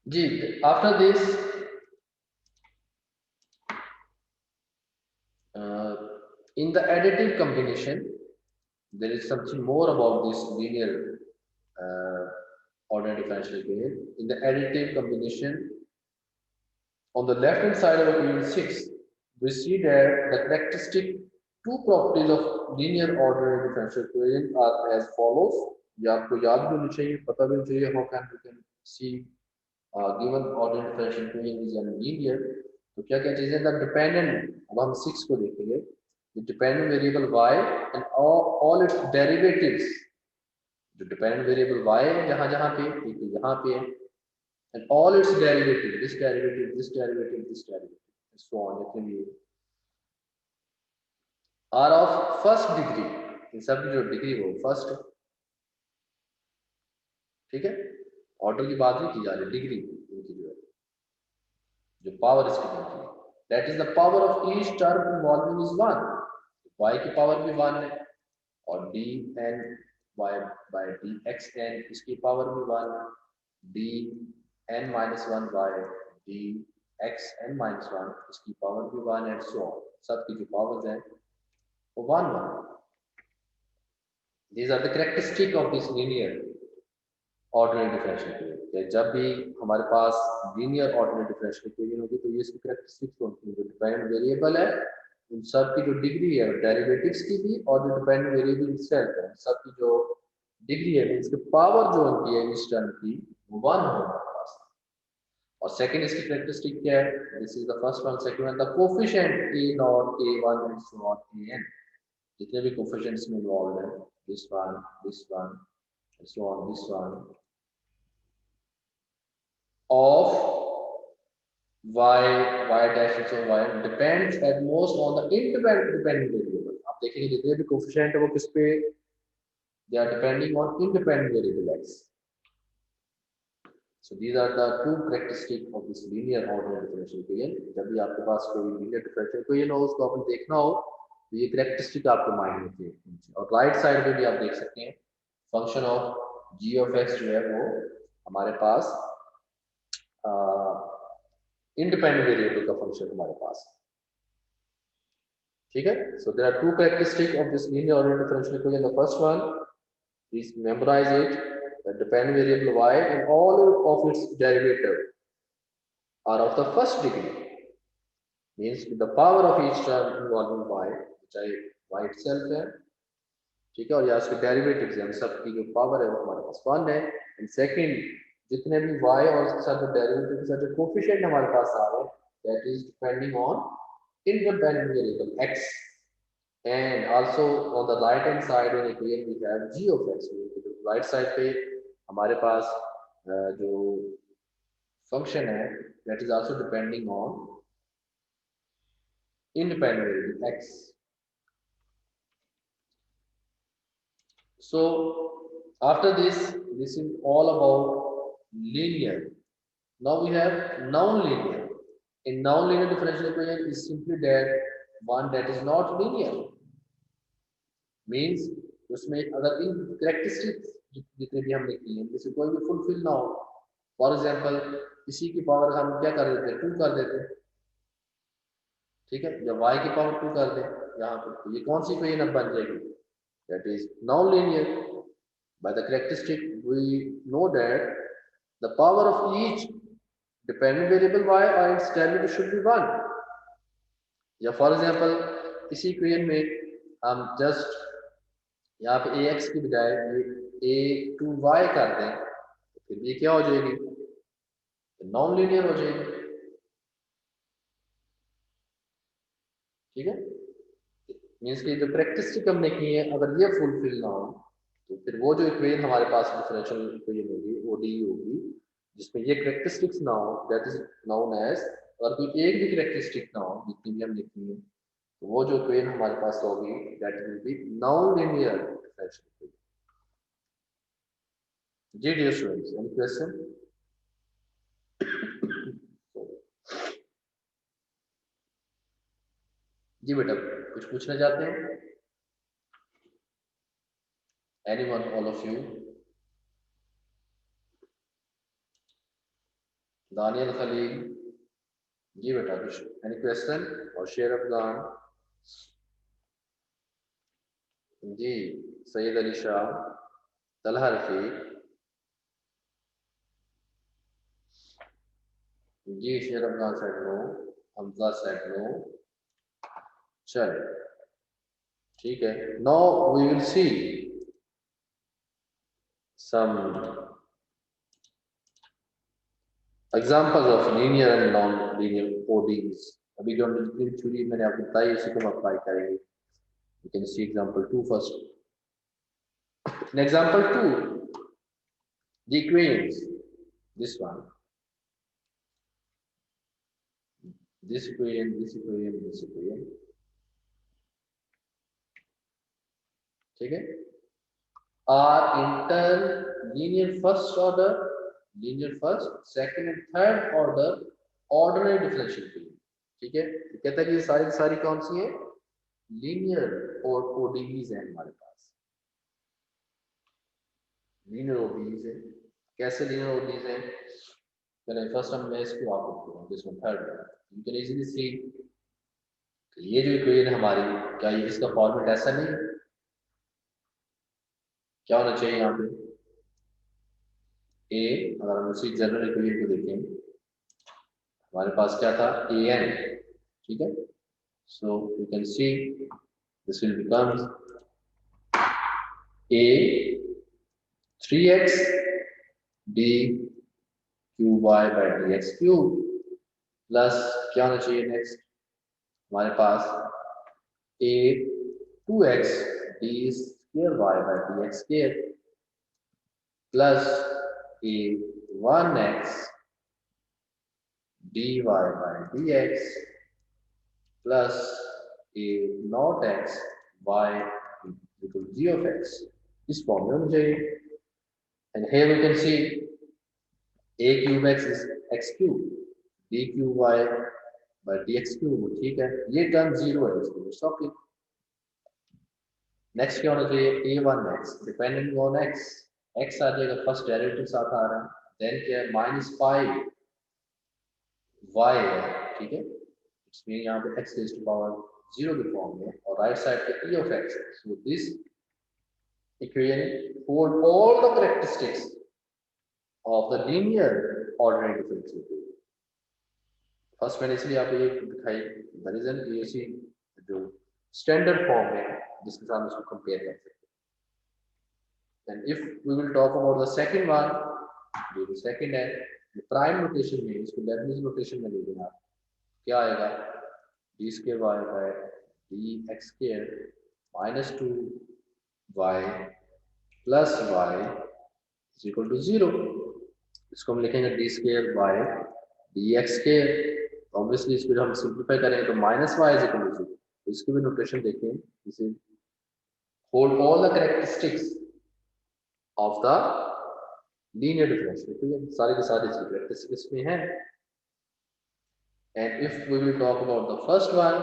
जी, after this in the additive combination there is something more about this linear order differential equation. In the additive combination, on the left hand side of equation 6 we see that the characteristic two properties of linear ordinary differential equation are as follows. ये आपको याद भी होनी चाहिए, पता भी होना चाहिए how can we can see given ordinary differential equation is linear. तो क्या क्या चीजें द डिपेंडेंट, अब हम 6 को देखेंगे, the dependent variable y and all its derivatives, जो dependent variable y है जहां जहां पे, ठीक है यहाँ पे है, and all its derivative, this derivative, this derivative, this derivative, and so on, जितने भी are of first degree, इन सब की जो डिग्री हो फर्स्ट, ठीक है, ऑर्डर की बात नहीं की जा रही, डिग्री इनकी जो पावर इसकी बनती है, that is the power of each term involving is 1, y की पावर भी 1 है और dn y by dxn इसकी पावर भी 1 है, dn minus 1 by dxn minus 1 इसकी पावर भी 1 है, so on, सबकी जो पावर्स हैं वो 1 1. These are the characteristic of this linear ordinary differential equation. जब भी हमारे पास linear ordinary differential equation होगी तो ये इसकी characteristics होती है, जो डिपेंडेंट वेरिएबल है उन सब की जो डिग्री है डेरिवेटिव्स की भी और जो डिपेंडेंट वेरिएबल itself है सब की जो डिग्री है इसकी पावर जो होती है इस टर्म की वो 1 हो हमारे पास. और सेकंड इसकी कैरेक्टरिस्टिक क्या है, this is the first one. Second one the coefficient a not a1 and so on an, जितने भी कोफिशिएंट्स में इन्वॉल्व है, this one and so on, this one of y dash and so on y depends at most on the independent variable. आप देखेंगे जितने भी coefficient है वो किस पे, they are depending on independent variable x. So these are the two characteristics of this linear ordinary differential equation. जब भी आपके पास कोई linear differential equation हो उसको आपने देखना हो तो ये characteristic आपके माइंड में थे. और राइट साइड पे भी आप देख सकते हैं function of g of x जो है वो हमारे पास इंडिपेंडेंट वेरिएबल का फंक्शन हमारे पास, ठीक है. So there are two characteristic of this linear ordinary differential equation. The first one, please memorise it, the dependent variable y and all of its derivative are of the first degree, means the power of each term involving y, चाहे y itself है, ठीक है, और या उसके derivatives हैं, सब की जो पावर है वो हमारे पास 1 है. एंड सेकंड, जितने भी y और उसके साथ जो डेरिवेटिव के साथ जो कोफिशिएंट हमारे पास आ रहे हैं that is depending on independent variable x, and also on the right hand side in equation we have g of x. Right side पे हमारे पास जो फंक्शन है that is also depending on independent variable x. So after this is all about linear. Now we have non-linear. In non-linear differential equation is simply that one that is not linear, means उसमें अगर इन characteristics जितने भी हमने किए हैं जैसे कोई भी फुलफिल ना हो, फॉर एग्जांपल इसी की पावर हम क्या कर देते हैं 2 कर देते हैं, ठीक है, या y की पावर 2 कर दें यहाँ पे, तो ये कौन सी इक्वेशन अब बन जाएगी, that is non linear. By the characteristic we know that the power of each dependent variable y or its derivative should be 1. या फॉर एग्जांपल इसी इक्वेशन में हम जस्ट यहाँ पे ax की बजाय a2y कर दें तो फिर ये क्या हो जाएगी, नॉन लीनियर हो जाएगी, ठीक है. मींस कि जो कैरेक्टरिस्टिक हमने की है अगर ये फुलफिल ना हो तो फिर वो जो इक्वेशन हमारे पास डिफरेंशियल इक्वेशन होगी वो डी होगी जिसमें ये कैरेक्टरिस्टिक्स ना हो, दैट इज नोन एज, अगर कोई एक भी कैरेक्टरिस्टिक ना हो जितनी भी हम लिखी है तो वो जो इक्वेशन हमारे पास होगी that will be non linear differential equation. जी डियर स्टूडेंट्स, एनी क्वेश्चन? जी बेटा कुछ पूछना चाहते हैं? Anyone, all of you? Daniyal Khalil, जी बेटा कुछ एनी क्वेश्चन? और शेर अफगान, जी Syed Ali Shah, Talha Rafiq, ji Sher Afghan side no, Hamza side no, चलो ठीक है. Now we will see some examples of linear and non-linear ODEs. अभी जो हमने थ्योरी मैंने आपको बताई उसी को हम अप्लाई करेंगे. You can see example 2 first. In example 2, the equations, this one, this equation, this equation, this equation. ठीक है, are interlinear first order, linear first, second and third order ordinary differential equation. ठीक है, कहता है कि ये सारी कौन सी है, लीनियर और ओडीज है हमारे पास. लीनियर ओडीज है. कैसे लीनियर ओडीज है, पहले फर्स्ट हम मैं इसको आपको बताऊं. This one third, you can easily सी ये जो इक्वेशन है हमारी, क्या ये इसका फॉर्मेट ऐसा नहीं, क्या होना चाहिए यहाँ पे ए. अगर हम उसी जनरल इक्वेशन को देखें, हमारे पास क्या था, ए एन. ठीक है, so you can see this will becomes a 3x d cube y by d x cube plus क्या होना चाहिए नेक्स्ट हमारे पास a 2x d square y by d x square plus a 1x dy by dx plus a naught x y equal to g of x. इस form में मुझे, and here we can see a cube x is x cube, d cube y by dx cube. ठीक है, ये term 0 है, इसको stop. Next क्या होना चाहिए, a1x dependent on x, x आ जाएगा फर्स्ट डेरिवेटिव साथ आ रहा है. देन क्या है, -5 y है. ठीक है, इट्स मीन यहाँ पे x रेज़ टू पावर 0 के फॉर्म में और राइट साइड पे e of x. So this equation hold all the characteristics of the linear ordinary differential equation. First मैंने इसलिए आपको ये दिखाई, द रीजन ये सी जो स्टैंडर्ड फॉर्म है जिसके साथ उसको कंपेयर कर सकते हैं. And if we will talk about the second one, जो सेकंड है प्राइम नोटेशन में, इसको लेबनिज नोटेशन में ले लेना. क्या आएगा, d square Y by D x square minus 2y plus y is equal to 0. इसको हम लिखेंगे d square y d x square. Obviously इसको जब हम सिंप्लीफाई करेंगे तो minus y is equal to 0. तो इसकी भी नोटेशन देखें, इसे hold all the characteristics of the linear differential equation. सारी की सारी इसकी कैरेक्टरिस्टिक्स में है. And if we will talk about the first one,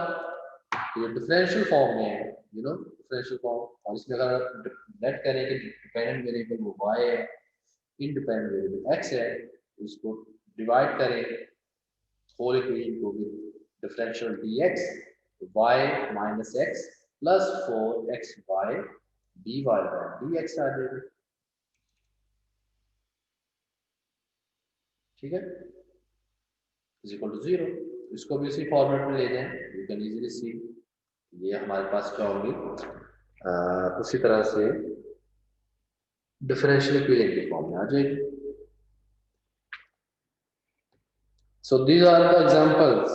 ये डिफरेंशियल फॉर्म में है, यू नो डिफरेंशियल फॉर्म. और इसमें अगर लेट करें कि डिपेंडेंट वेरिएबल वो y है, इंडिपेंडेंट वेरिएबल x है, इसको डिवाइड करें होल इक्वेशन को with differential dx, y minus x plus 4xy dy by dx आ जाएगा. ठीक है, इज इक्वल टू 0. इसको भी इसी फॉर्मेट में ले जाएं, यू कैन इजीली सी ये हमारे पास क्या होगी, उसी तरह से डिफरेंशियल इक्वेशन के फॉर्म में आ जाएगी. So these are the examples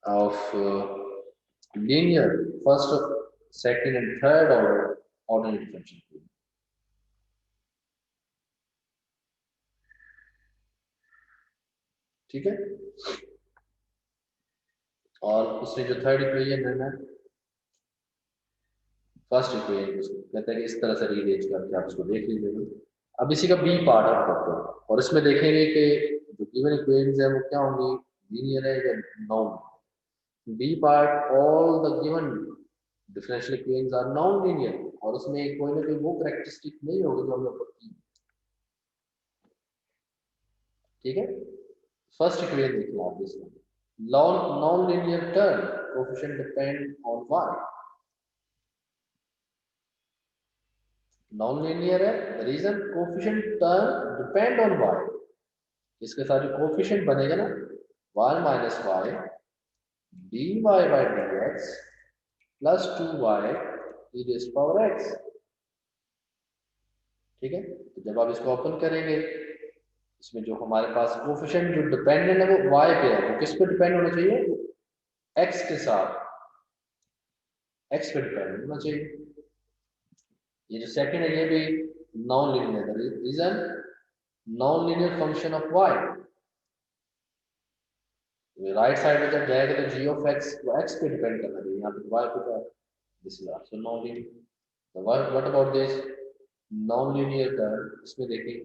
of linear first, second and third order ordinary differential equation. ठीक है, और उसने जो थर्ड इक्वेशन है ना, फर्स्ट इक्वेशन उसको कहते हैं कि इस तरह से रीअरेंज करके आप इसको देख लीजिएगा. अब इसी का बी पार्ट आप करते हैं और इसमें देखेंगे कि जो गिवन इक्वेशंस है वो क्या होंगी, लीनियर है या non. B part, all the given differential equations are non linear, और उसमें कोई ना कोई वो कैरेक्टरिस्टिक नहीं होगी जो हमने ऊपर की. ठीक है, फर्स्ट इक्वेशन देखिए आप, इसमें non-linear term coefficient depend on y. Non-linear है, the reason coefficient term depend on y. इसके साथ जो coefficient बनेगा ना, 1 minus y dy by dx plus 2y e rays power x। ठीक है, तो जब आप इसको ओपन करेंगे, इसमें जो हमारे पास कोफिशिएंट जो डिपेंडेंट है वो y पे है, वो किस पे डिपेंड होना चाहिए? x के साथ, x पे डिपेंड होना चाहिए। ये जो सेकंड है ये भी non linear, reason non linear function of y। Right side में जब जाएगा तो g ऑफ x वो x पे डिपेंड करना चाहिए, यहाँ पे y पे है। This is also non linear. What about this non linear term? इसमें देखिए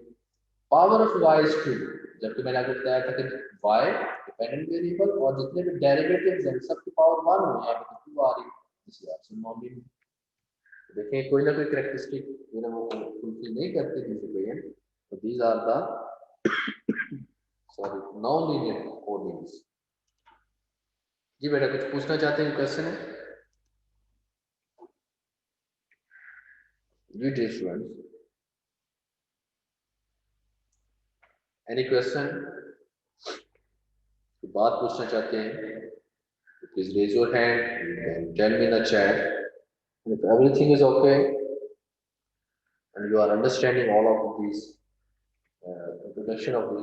पावर ऑफ y इज 2, जबकि मैंने आपको बताया था कि y डिपेंडेंट वेरिएबल और जितने भी डेरिवेटिव्स हैं सबकी पावर 1 हो, यहाँ पे 2 आ रही है। This is also non linear. देखें कोई ना कोई कैरेक्टरिस्टिक वो फुलफिल नहीं करती दिस इक्वेशन, तो these are the sorry non linear coordinates. जी बेटा कुछ पूछना चाहते हैं? क्वेश्चन है जी डियर स्टूडेंट्स, एनी क्वेश्चन? तो बात पूछना चाहते हैं तो please raise your hand and tell me in the chat if everything is okay and you are understanding all of these introduction of the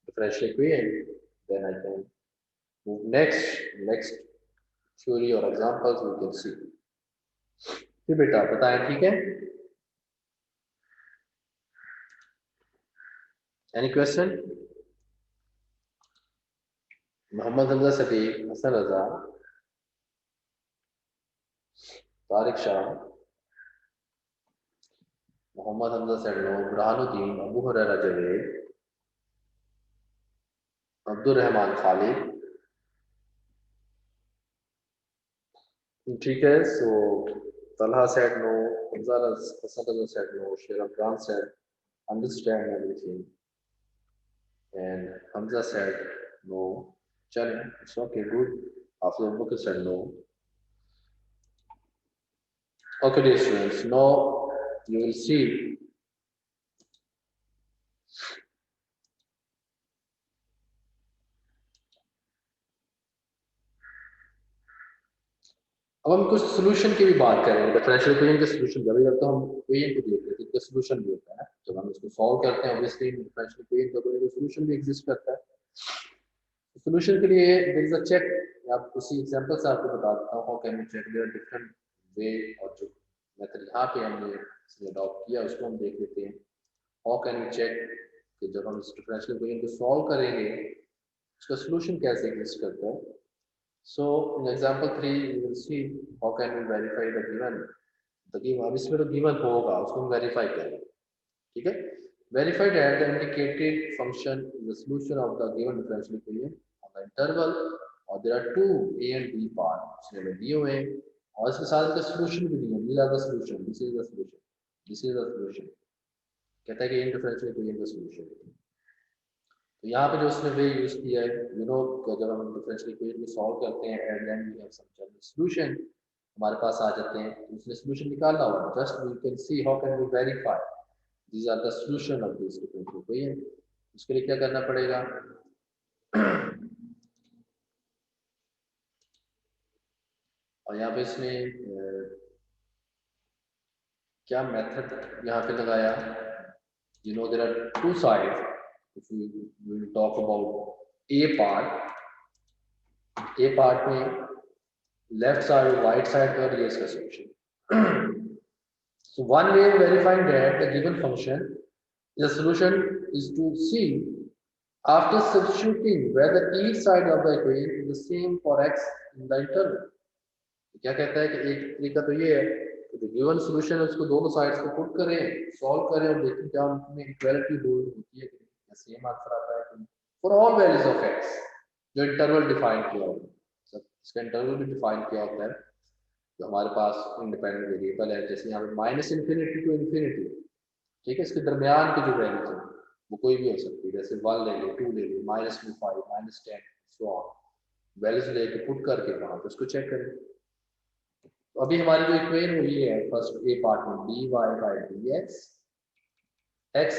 differential equation, then I can move next theory or examples we can see। जी बेटा बताएं, ठीक है? Any question? Mohammad Hamza Sadiq, Hasan Raza, Tariq Shah, Mohammad Hamza Saino, Burhanuddin, Abu Huraira Javed, Abdul Rahman Khalid. ठीक है, सो Talha said no, Hasan Raza said no, Sher Afghan said understand everything, and Hamza said no. Chale, it's okay, good. After Bakr said no. Okay, dear students, now you will see अब हम कुछ solution की भी बात करेंगे। Differential equation के solution जब भी करते हैं हम इक्वेशन को देखते हैं, इसका सोल्यूशन भी होता है। जब हम इसको सॉल्व करते हैं ऑब्वियसली डिफरेंशियल इक्वेशन का कोई सोल्यूशन भी एग्जिस्ट करता है। सोल्यूशन के लिए देयर इज अ चेक। आप उसी एग्जांपल से आपको बता देता हूं how can we check there different way, और जो मेथड यहाँ पे हमने इसमें अडॉप्ट किया उसको हम देख लेते हैं। हाउ कैन वी चेक कि जब हम इस डिफरेंशियल इक्वेशन को सॉल्व करेंगे उसका सोल्यूशन कैसे एग्जिस्ट करता है। So in example 3 you will see how can we verify the given, अब इसमें तो given होगा उसको हम verify करेंगे। ठीक है, verify that the indicated function is the solution of the given differential equation on the interval, और there are two a and b part इसमें दिए हुए हैं और इसके साथ इसका solution भी दिया है। these are the solution, this is the solution, this is the solution। कहता है कि इन differential equation का solution। तो यहाँ पे जो उसने वे यूज किया है, यू नो जब हम डिफरेंशियल इक्वेशन को सॉल्व करते हैं and then we have some general solution हमारे पास आ जाते हैं, तो उसने सॉल्यूशन निकाला हुआ है। Just we can see how can we verify these are the solution of this differential equation. उसके लिए क्या करना पड़ेगा? और यहाँ पे इसने क्या मेथड यहाँ पे लगाया? You know there are two sides. if we will talk about a part में लेफ्ट साइड और राइट साइड पर ये इसका solution. so one way of verifying that the given function is a solution is to see after substituting whether each side of the equation is the same for x in the interval। क्या कहता है कि एक तरीका तो ये है कि जो गिवन सॉल्यूशन है उसको दोनों साइड्स को पुट करें, सॉल्व करें और देखें क्या उनमें इक्वालिटी होल्ड होती है कि सेम आंसर आता है कि for all values of x जो इंटरवल डिफाइन किया होता है। इसका इंटरवल भी डिफाइन किया होता है। तो हमारे पास इंडिपेंडेंट वेरिएबल है, जैसे यहाँ पे माइनस इन्फिनिटी टू इन्फिनिटी। ठीक है, इसके दरमियान की जो वैल्यूज है वो कोई भी हो सकती है, जैसे 1 ले लो, 2 ले लो, -5 -10 सो ऑन, वैल्यूज लेके पुट करके वहां पे उसको चेक करें। तो अभी हमारी जो इक्वेशन वो ये है, फर्स्ट ए पार्ट में dy by dx x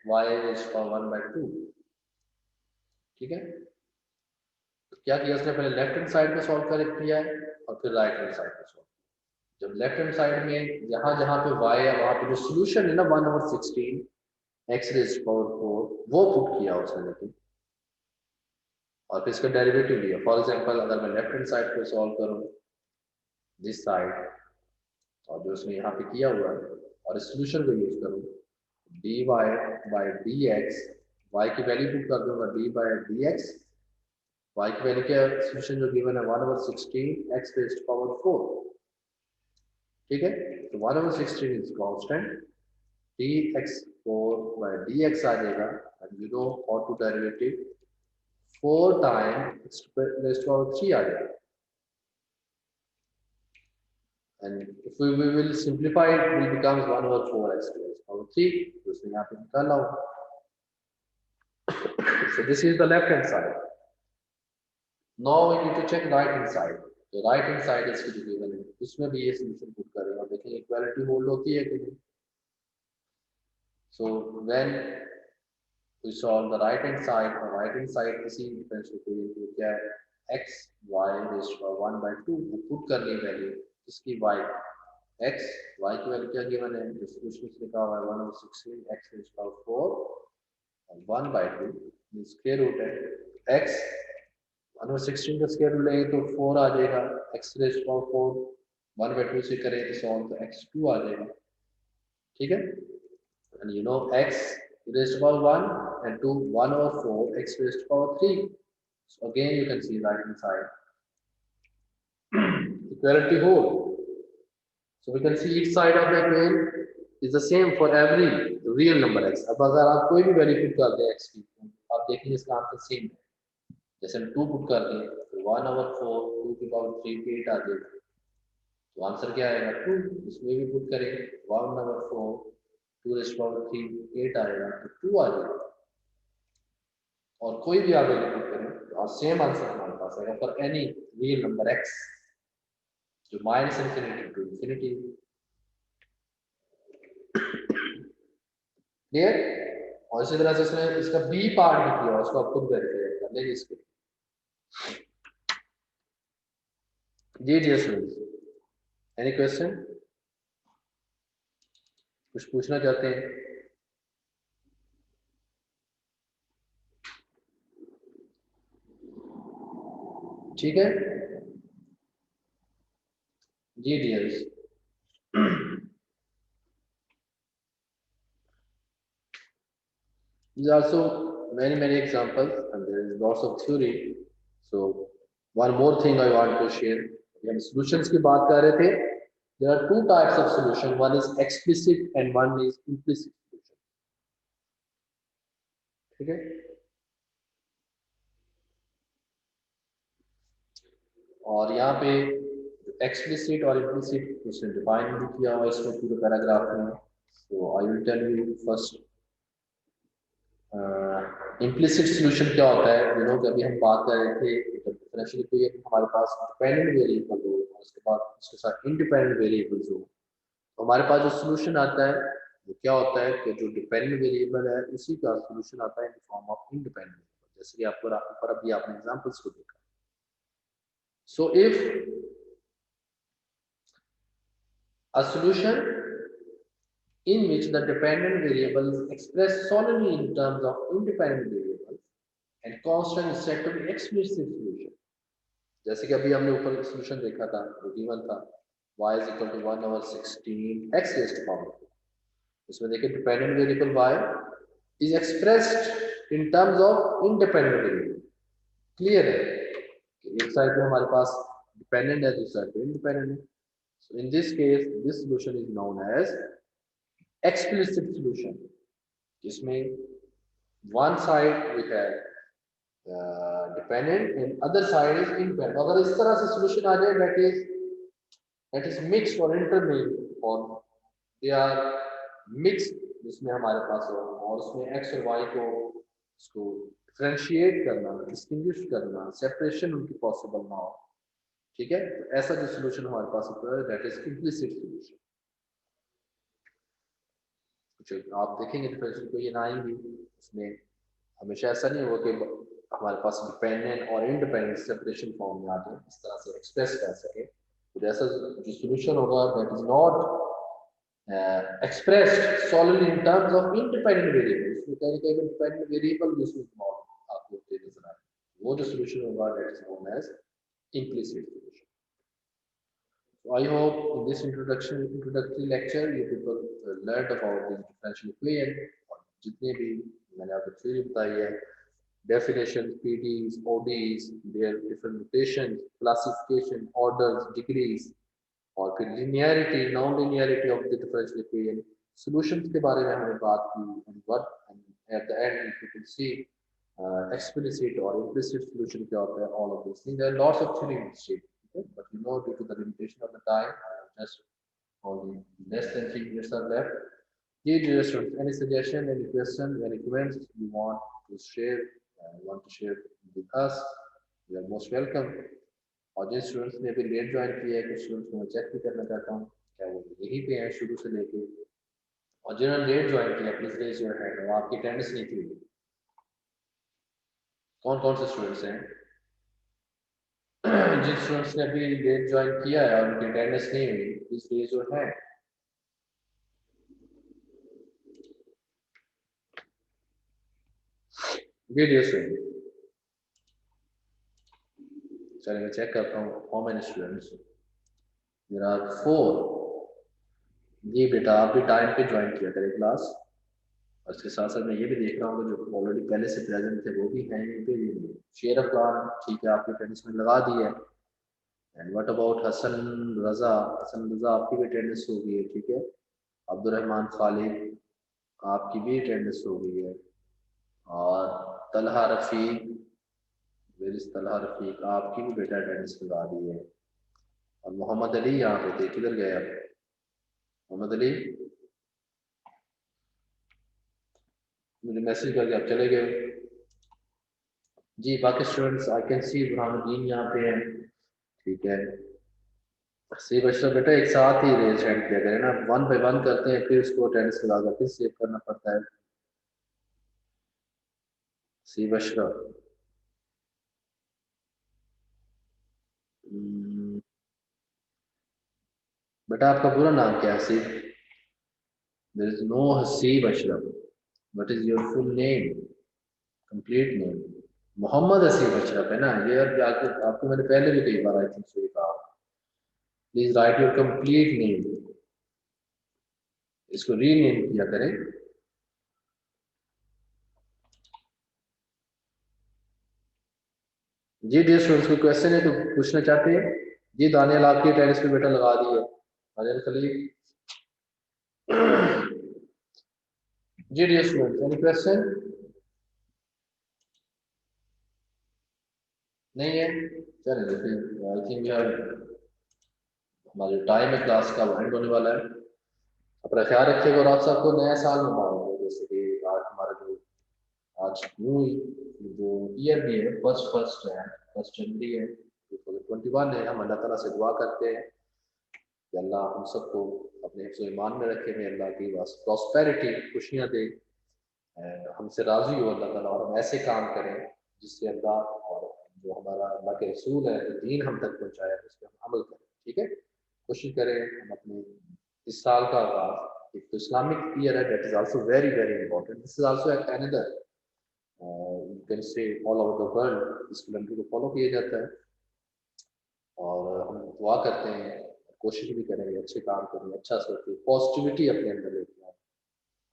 y is for 1/2। ठीक है, क्या किया उसने, पहले लेफ्ट हैंड साइड पे सॉल्व कर किया है और फिर राइट हैंड साइड पे सॉल्व। जब लेफ्ट हैंड साइड में जहां जहां पे y है वहां पे जो सोल्यूशन है ना 1/16 x रेज़ पावर 4 वो पुट किया उसने, लेकिन और फिर इसका डेरिवेटिव लिया। फॉर एग्जांपल अगर मैं लेफ्ट हैंड साइड पे सॉल्व करूं दिस साइड और जो उसने यहाँ पे किया हुआ है और इस सोल्यूशन को यूज करूं dy by dx, y की वैल्यू पुट कर दूंगा d by dx, y की वैल्यू क्या सोल्यूशन जो गिवन है 1/16 x रेज़ पावर 4, ठीक है। तो 1/16 is constant, dx4 by dx आ जाएगा and you know how to derivative 4 time x raise power 3 आ जाएगा। And if we will simplify it, it becomes 1/4 x raised to power 3. तो इसमें यहाँ पे निकालना होगा। So this is the left hand side. Now we need to check right hand side. तो right hand side इसकी जो given है उसमें भी ये solution पुट करेंगे और देखेंगे इक्वालिटी होल्ड होती है कि नहीं। So when we solve the right hand side, और right hand side इसी डिफरेंशियल इक्वेशन को क्या है x y raised to power 1/2 put करनी वैल्यू इसकी y x y की वैल्यू क्या गिवन है, जो सोल्यूशन में लिखा हुआ है 1/16 x रेज़ पावर 4 और 1/2 मींस स्क्वायर रूट है x 1/16 का स्क्वायर रूट लेंगे तो 4 आ जाएगा, x रेज़ पावर 4 1/2 से करें तो सॉल्व तो x 2 आ जाएगा, ठीक है। And you no x raise power 1 and 2 1/4 x raise power 3, so again you can see right hand side equality hold. So we can see each side of the equation is the same for every real number x. अब अगर आप कोई भी value put कर दें x की तो आप देखेंगे इसका आंसर सेम है। जैसे हम 2 पुट कर दें तो 1/4 2 की पावर 3 8 आ जाएगा, तो आंसर क्या आएगा 2। इसमें भी पुट करें 1/4 2 रेज़ पावर 3 8 आएगा तो 2 आ जाएगा। और कोई भी आप वैल्यू पुट करें तो सेम आंसर हमारे पास आएगा for any real number x जो -इंफिनिटी टू इंफिनिटी। क्लियर। और इसी तरह से इसने इसका बी पार्ट भी किया, उसको आप खुद वेरीफाई कर लेंगे इसके। जी डियर स्टूडेंट्स, एनी क्वेश्चन, कुछ पूछना चाहते हैं? ठीक है जी dears. There are also many examples and there is lots of theory. So one more thing I want to share. हम solutions की बात कर रहे थे. There are two types of solution. One is explicit and one is implicit solution. ठीक है? और यहाँ पे explicit और implicit उसने define भी किया हुआ इसमें पूरे पैराग्राफ में. So I will tell you first. Implicit solution क्या होता है, यू नो, अभी हम बात कर रहे थे जब डिफरेंशियल इक्वेशन हमारे पास डिपेंडेंट वेरिएबल हो और उसके बाद उसके साथ इंडिपेंडेंट वेरिएबल्स हो, तो हमारे पास जो सोल्यूशन आता है वो क्या होता है कि जो डिपेंडेंट वेरिएबल है उसी का सोल्यूशन आता है in form of independent variable, जैसे कि आपको ऊपर अभी आपने एग्जांपल्स को देखा। So if a solution in which the dependent variable is expressed solely in terms of independent variables and constant is said to be explicit solution. जैसे कि अभी हमने ऊपर सॉल्यूशन देखा था जो गिवन था y is equal to 1/16 x raised to power 2. इसमें देखिए dependent variable y is expressed in terms of independent variable. Clear है कि एक साइड पे हमारे पास डिपेंडेंट है दूसरी साइड पे इंडिपेंडेंट है। So in this case this solution is known as explicit solution, जिसमें one side we have dependent and other side is independent. अगर इस तरह से solution आ जाए that is mixed or intermediate or they are mixed, जिसमें हमारे पास हो और उसमें x और y को इसको differentiate करना, distinguish करना, separation उनकी possible ना हो, ठीक है। तो ऐसा जो solution हमारे पास होता है that is implicit solution. आप देखेंगे डिफरेंशियल इक्वेशन आएंगी उसमें हमेशा ऐसा नहीं होगा कि हमारे पास डिपेंडेंट और इंडिपेंडेंट सेपरेशन फॉर्म में आ जाए, इस तरह से एक्सप्रेस कर सके, तो ऐसा जो सोल्यूशन होगा that is not expressed solidly in terms of independent variable, इसमें कहीं इंडिपेंडेंट वेरिएबल भी इसमें आपको नजर आए, वो जो सोल्यूशन होगा that is known as implicit solution. So I hope in this introductory lecture you people learned about the differential equation, और जितने भी मैंने आपको थ्योरी बताई है, definition, PDs, ODs, their different notations, classification, orders, degrees, और फिर linearity, non-linearity of the differential equation, solutions के बारे में हमने बात की, and at the end you can see explicit or implicit solution क्या होता है, all of these things. There are lots of theory in this shape, okay? But you know, due to the limitation of the time, just only less than 3 minutes are left. Dear students, any suggestion, any question, any comments you want to share, with us, you are most welcome. और जिन students ने अभी late join किया है, कुछ students को मैं check भी करना चाहता हूँ क्या वो यहीं पे हैं शुरू से लेके, और जिन्होंने लेट ज्वाइन किया प्लीज रेज योर हैंड, आपकी अटेंडेंस नहीं थी, कौन कौन से स्टूडेंट्स हैं? जिन स्टूडेंट्स ने अभी लेट ज्वाइन किया है और उनकी अटेंडेंस नहीं हुई, please raise your hand. Video student, चलिए मैं चेक करता हूँ how many students, there are 4। जी बेटा, आप भी टाइम पे ज्वाइन किया करें क्लास, और इसके साथ साथ मैं ये भी देख रहा हूँ जो ऑलरेडी पहले से प्रेजेंट थे वो भी हैं यहीं पे। शेर अफगान, ठीक है, आपकी अटेंडेंस में लगा दी है। And what about Hasan Raza? Hasan Raza, आपकी भी अटेंडेंस हो गई है, ठीक है। अब्दुर्रहमान खालिद, आपकी भी अटेंडेंस हो गई है। और तलहा रफीक, तलहा रफीक, आपकी भी बेटा अटेंडेंस लगा दी है। और मोहम्मद अली यहाँ पे थे, किधर गए आप मोहम्मद अली? मुझे मैसेज करके आप चले गए। जी बाकी students, I can see Burhanuddin यहाँ पे हैं, ठीक है। सी बच्चों बेटा एक साथ ही रेज हैंड किया करें ना, 1 by 1 करते हैं, फिर उसको अटेंडेंस लगा कर फिर सेव करना पड़ता है। सी बशरा, बेटा आपका पूरा नाम क्या है? Haseeb? There is no Haseeb Ashraf, what is your full name, complete name? Mohammad Haseeb Ashraf है ना ये? आपको मैंने पहले भी कई बार आई थिंक सो कहा, please right your complete name, इसको रीनेम किया करें। जी डियर स्टूडेंट्स, कोई क्वेश्चन है तो पूछना चाहते हैं? जी दानियल, आपकी अटेंडेंस पे बेटा लगा दी है, दानियल खलील। जी डियर स्टूडेंट्स, एनी क्वेश्चन? नहीं है, चलिए फिर आई थिंक यार हमारा जो टाइम है क्लास का वो एंड होने वाला है। अपना ख्याल रखिएगा और आप सबको नया साल मुबारक हो। जैसे कि आज हमारा जो आज न्यू जो ईयर भी है, फर्स्ट है, 1 जनवरी है, 2021 है। हम अल्लाह ताला से दुआ करते हैं कि अल्लाह हम सबको अपने हिफ्ज़ ईमान में रखे, में अल्लाह की प्रॉस्पेरिटी, खुशियाँ दे, हमसे राज़ी हो अल्लाह ताला, और हम ऐसे काम करें जिससे अल्लाह और जो हमारा अल्लाह के रसूल है, जो दीन हम तक पहुँचाया, उस पर हम अमल करें, ठीक है। कोशिश करें हम अपने इस साल का आगाज़, एक तो इस्लामिक ईयर है, that is also very very important, this is also another you can say all over the world इस कैलेंडर को फॉलो किया जाता है। और हम दुआ करते हैं, कोशिश भी करेंगे अच्छे काम करेंगे, अच्छा सोचें, पॉजिटिविटी अपने अंदर लेके आए,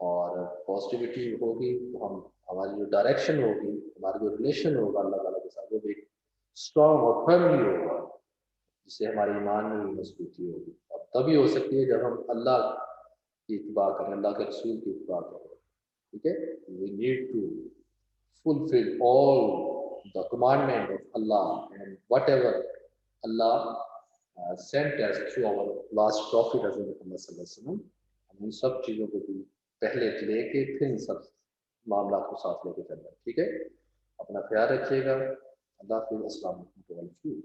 और पॉजिटिविटी होगी तो हम हमारी जो डायरेक्शन होगी, हमारा जो रिलेशन होगा अल्लाह ताला के साथ, वो भी स्ट्रॉन्ग और फर्मली होगा, जिससे हमारे ईमान में भी मजबूती होगी। और तभी हो सकती है जब हम अल्लाह की इत्तिबा करें, अल्लाह के रसूल की इत्तिबा करें, ठीक है। We need to fulfill all the commandment of Allah and whatever Allah sent us through our last prophet Hazrat Muhammad sallallahu alaihi wasallam, हम इन सब चीज़ों को भी पहले लेके फिर इन सब मामला को साथ लेके चलना, ठीक है। अपना ख्याल रखिएगा। अल्लाह हाफ़िज़। अस्सलाम वालेकुम।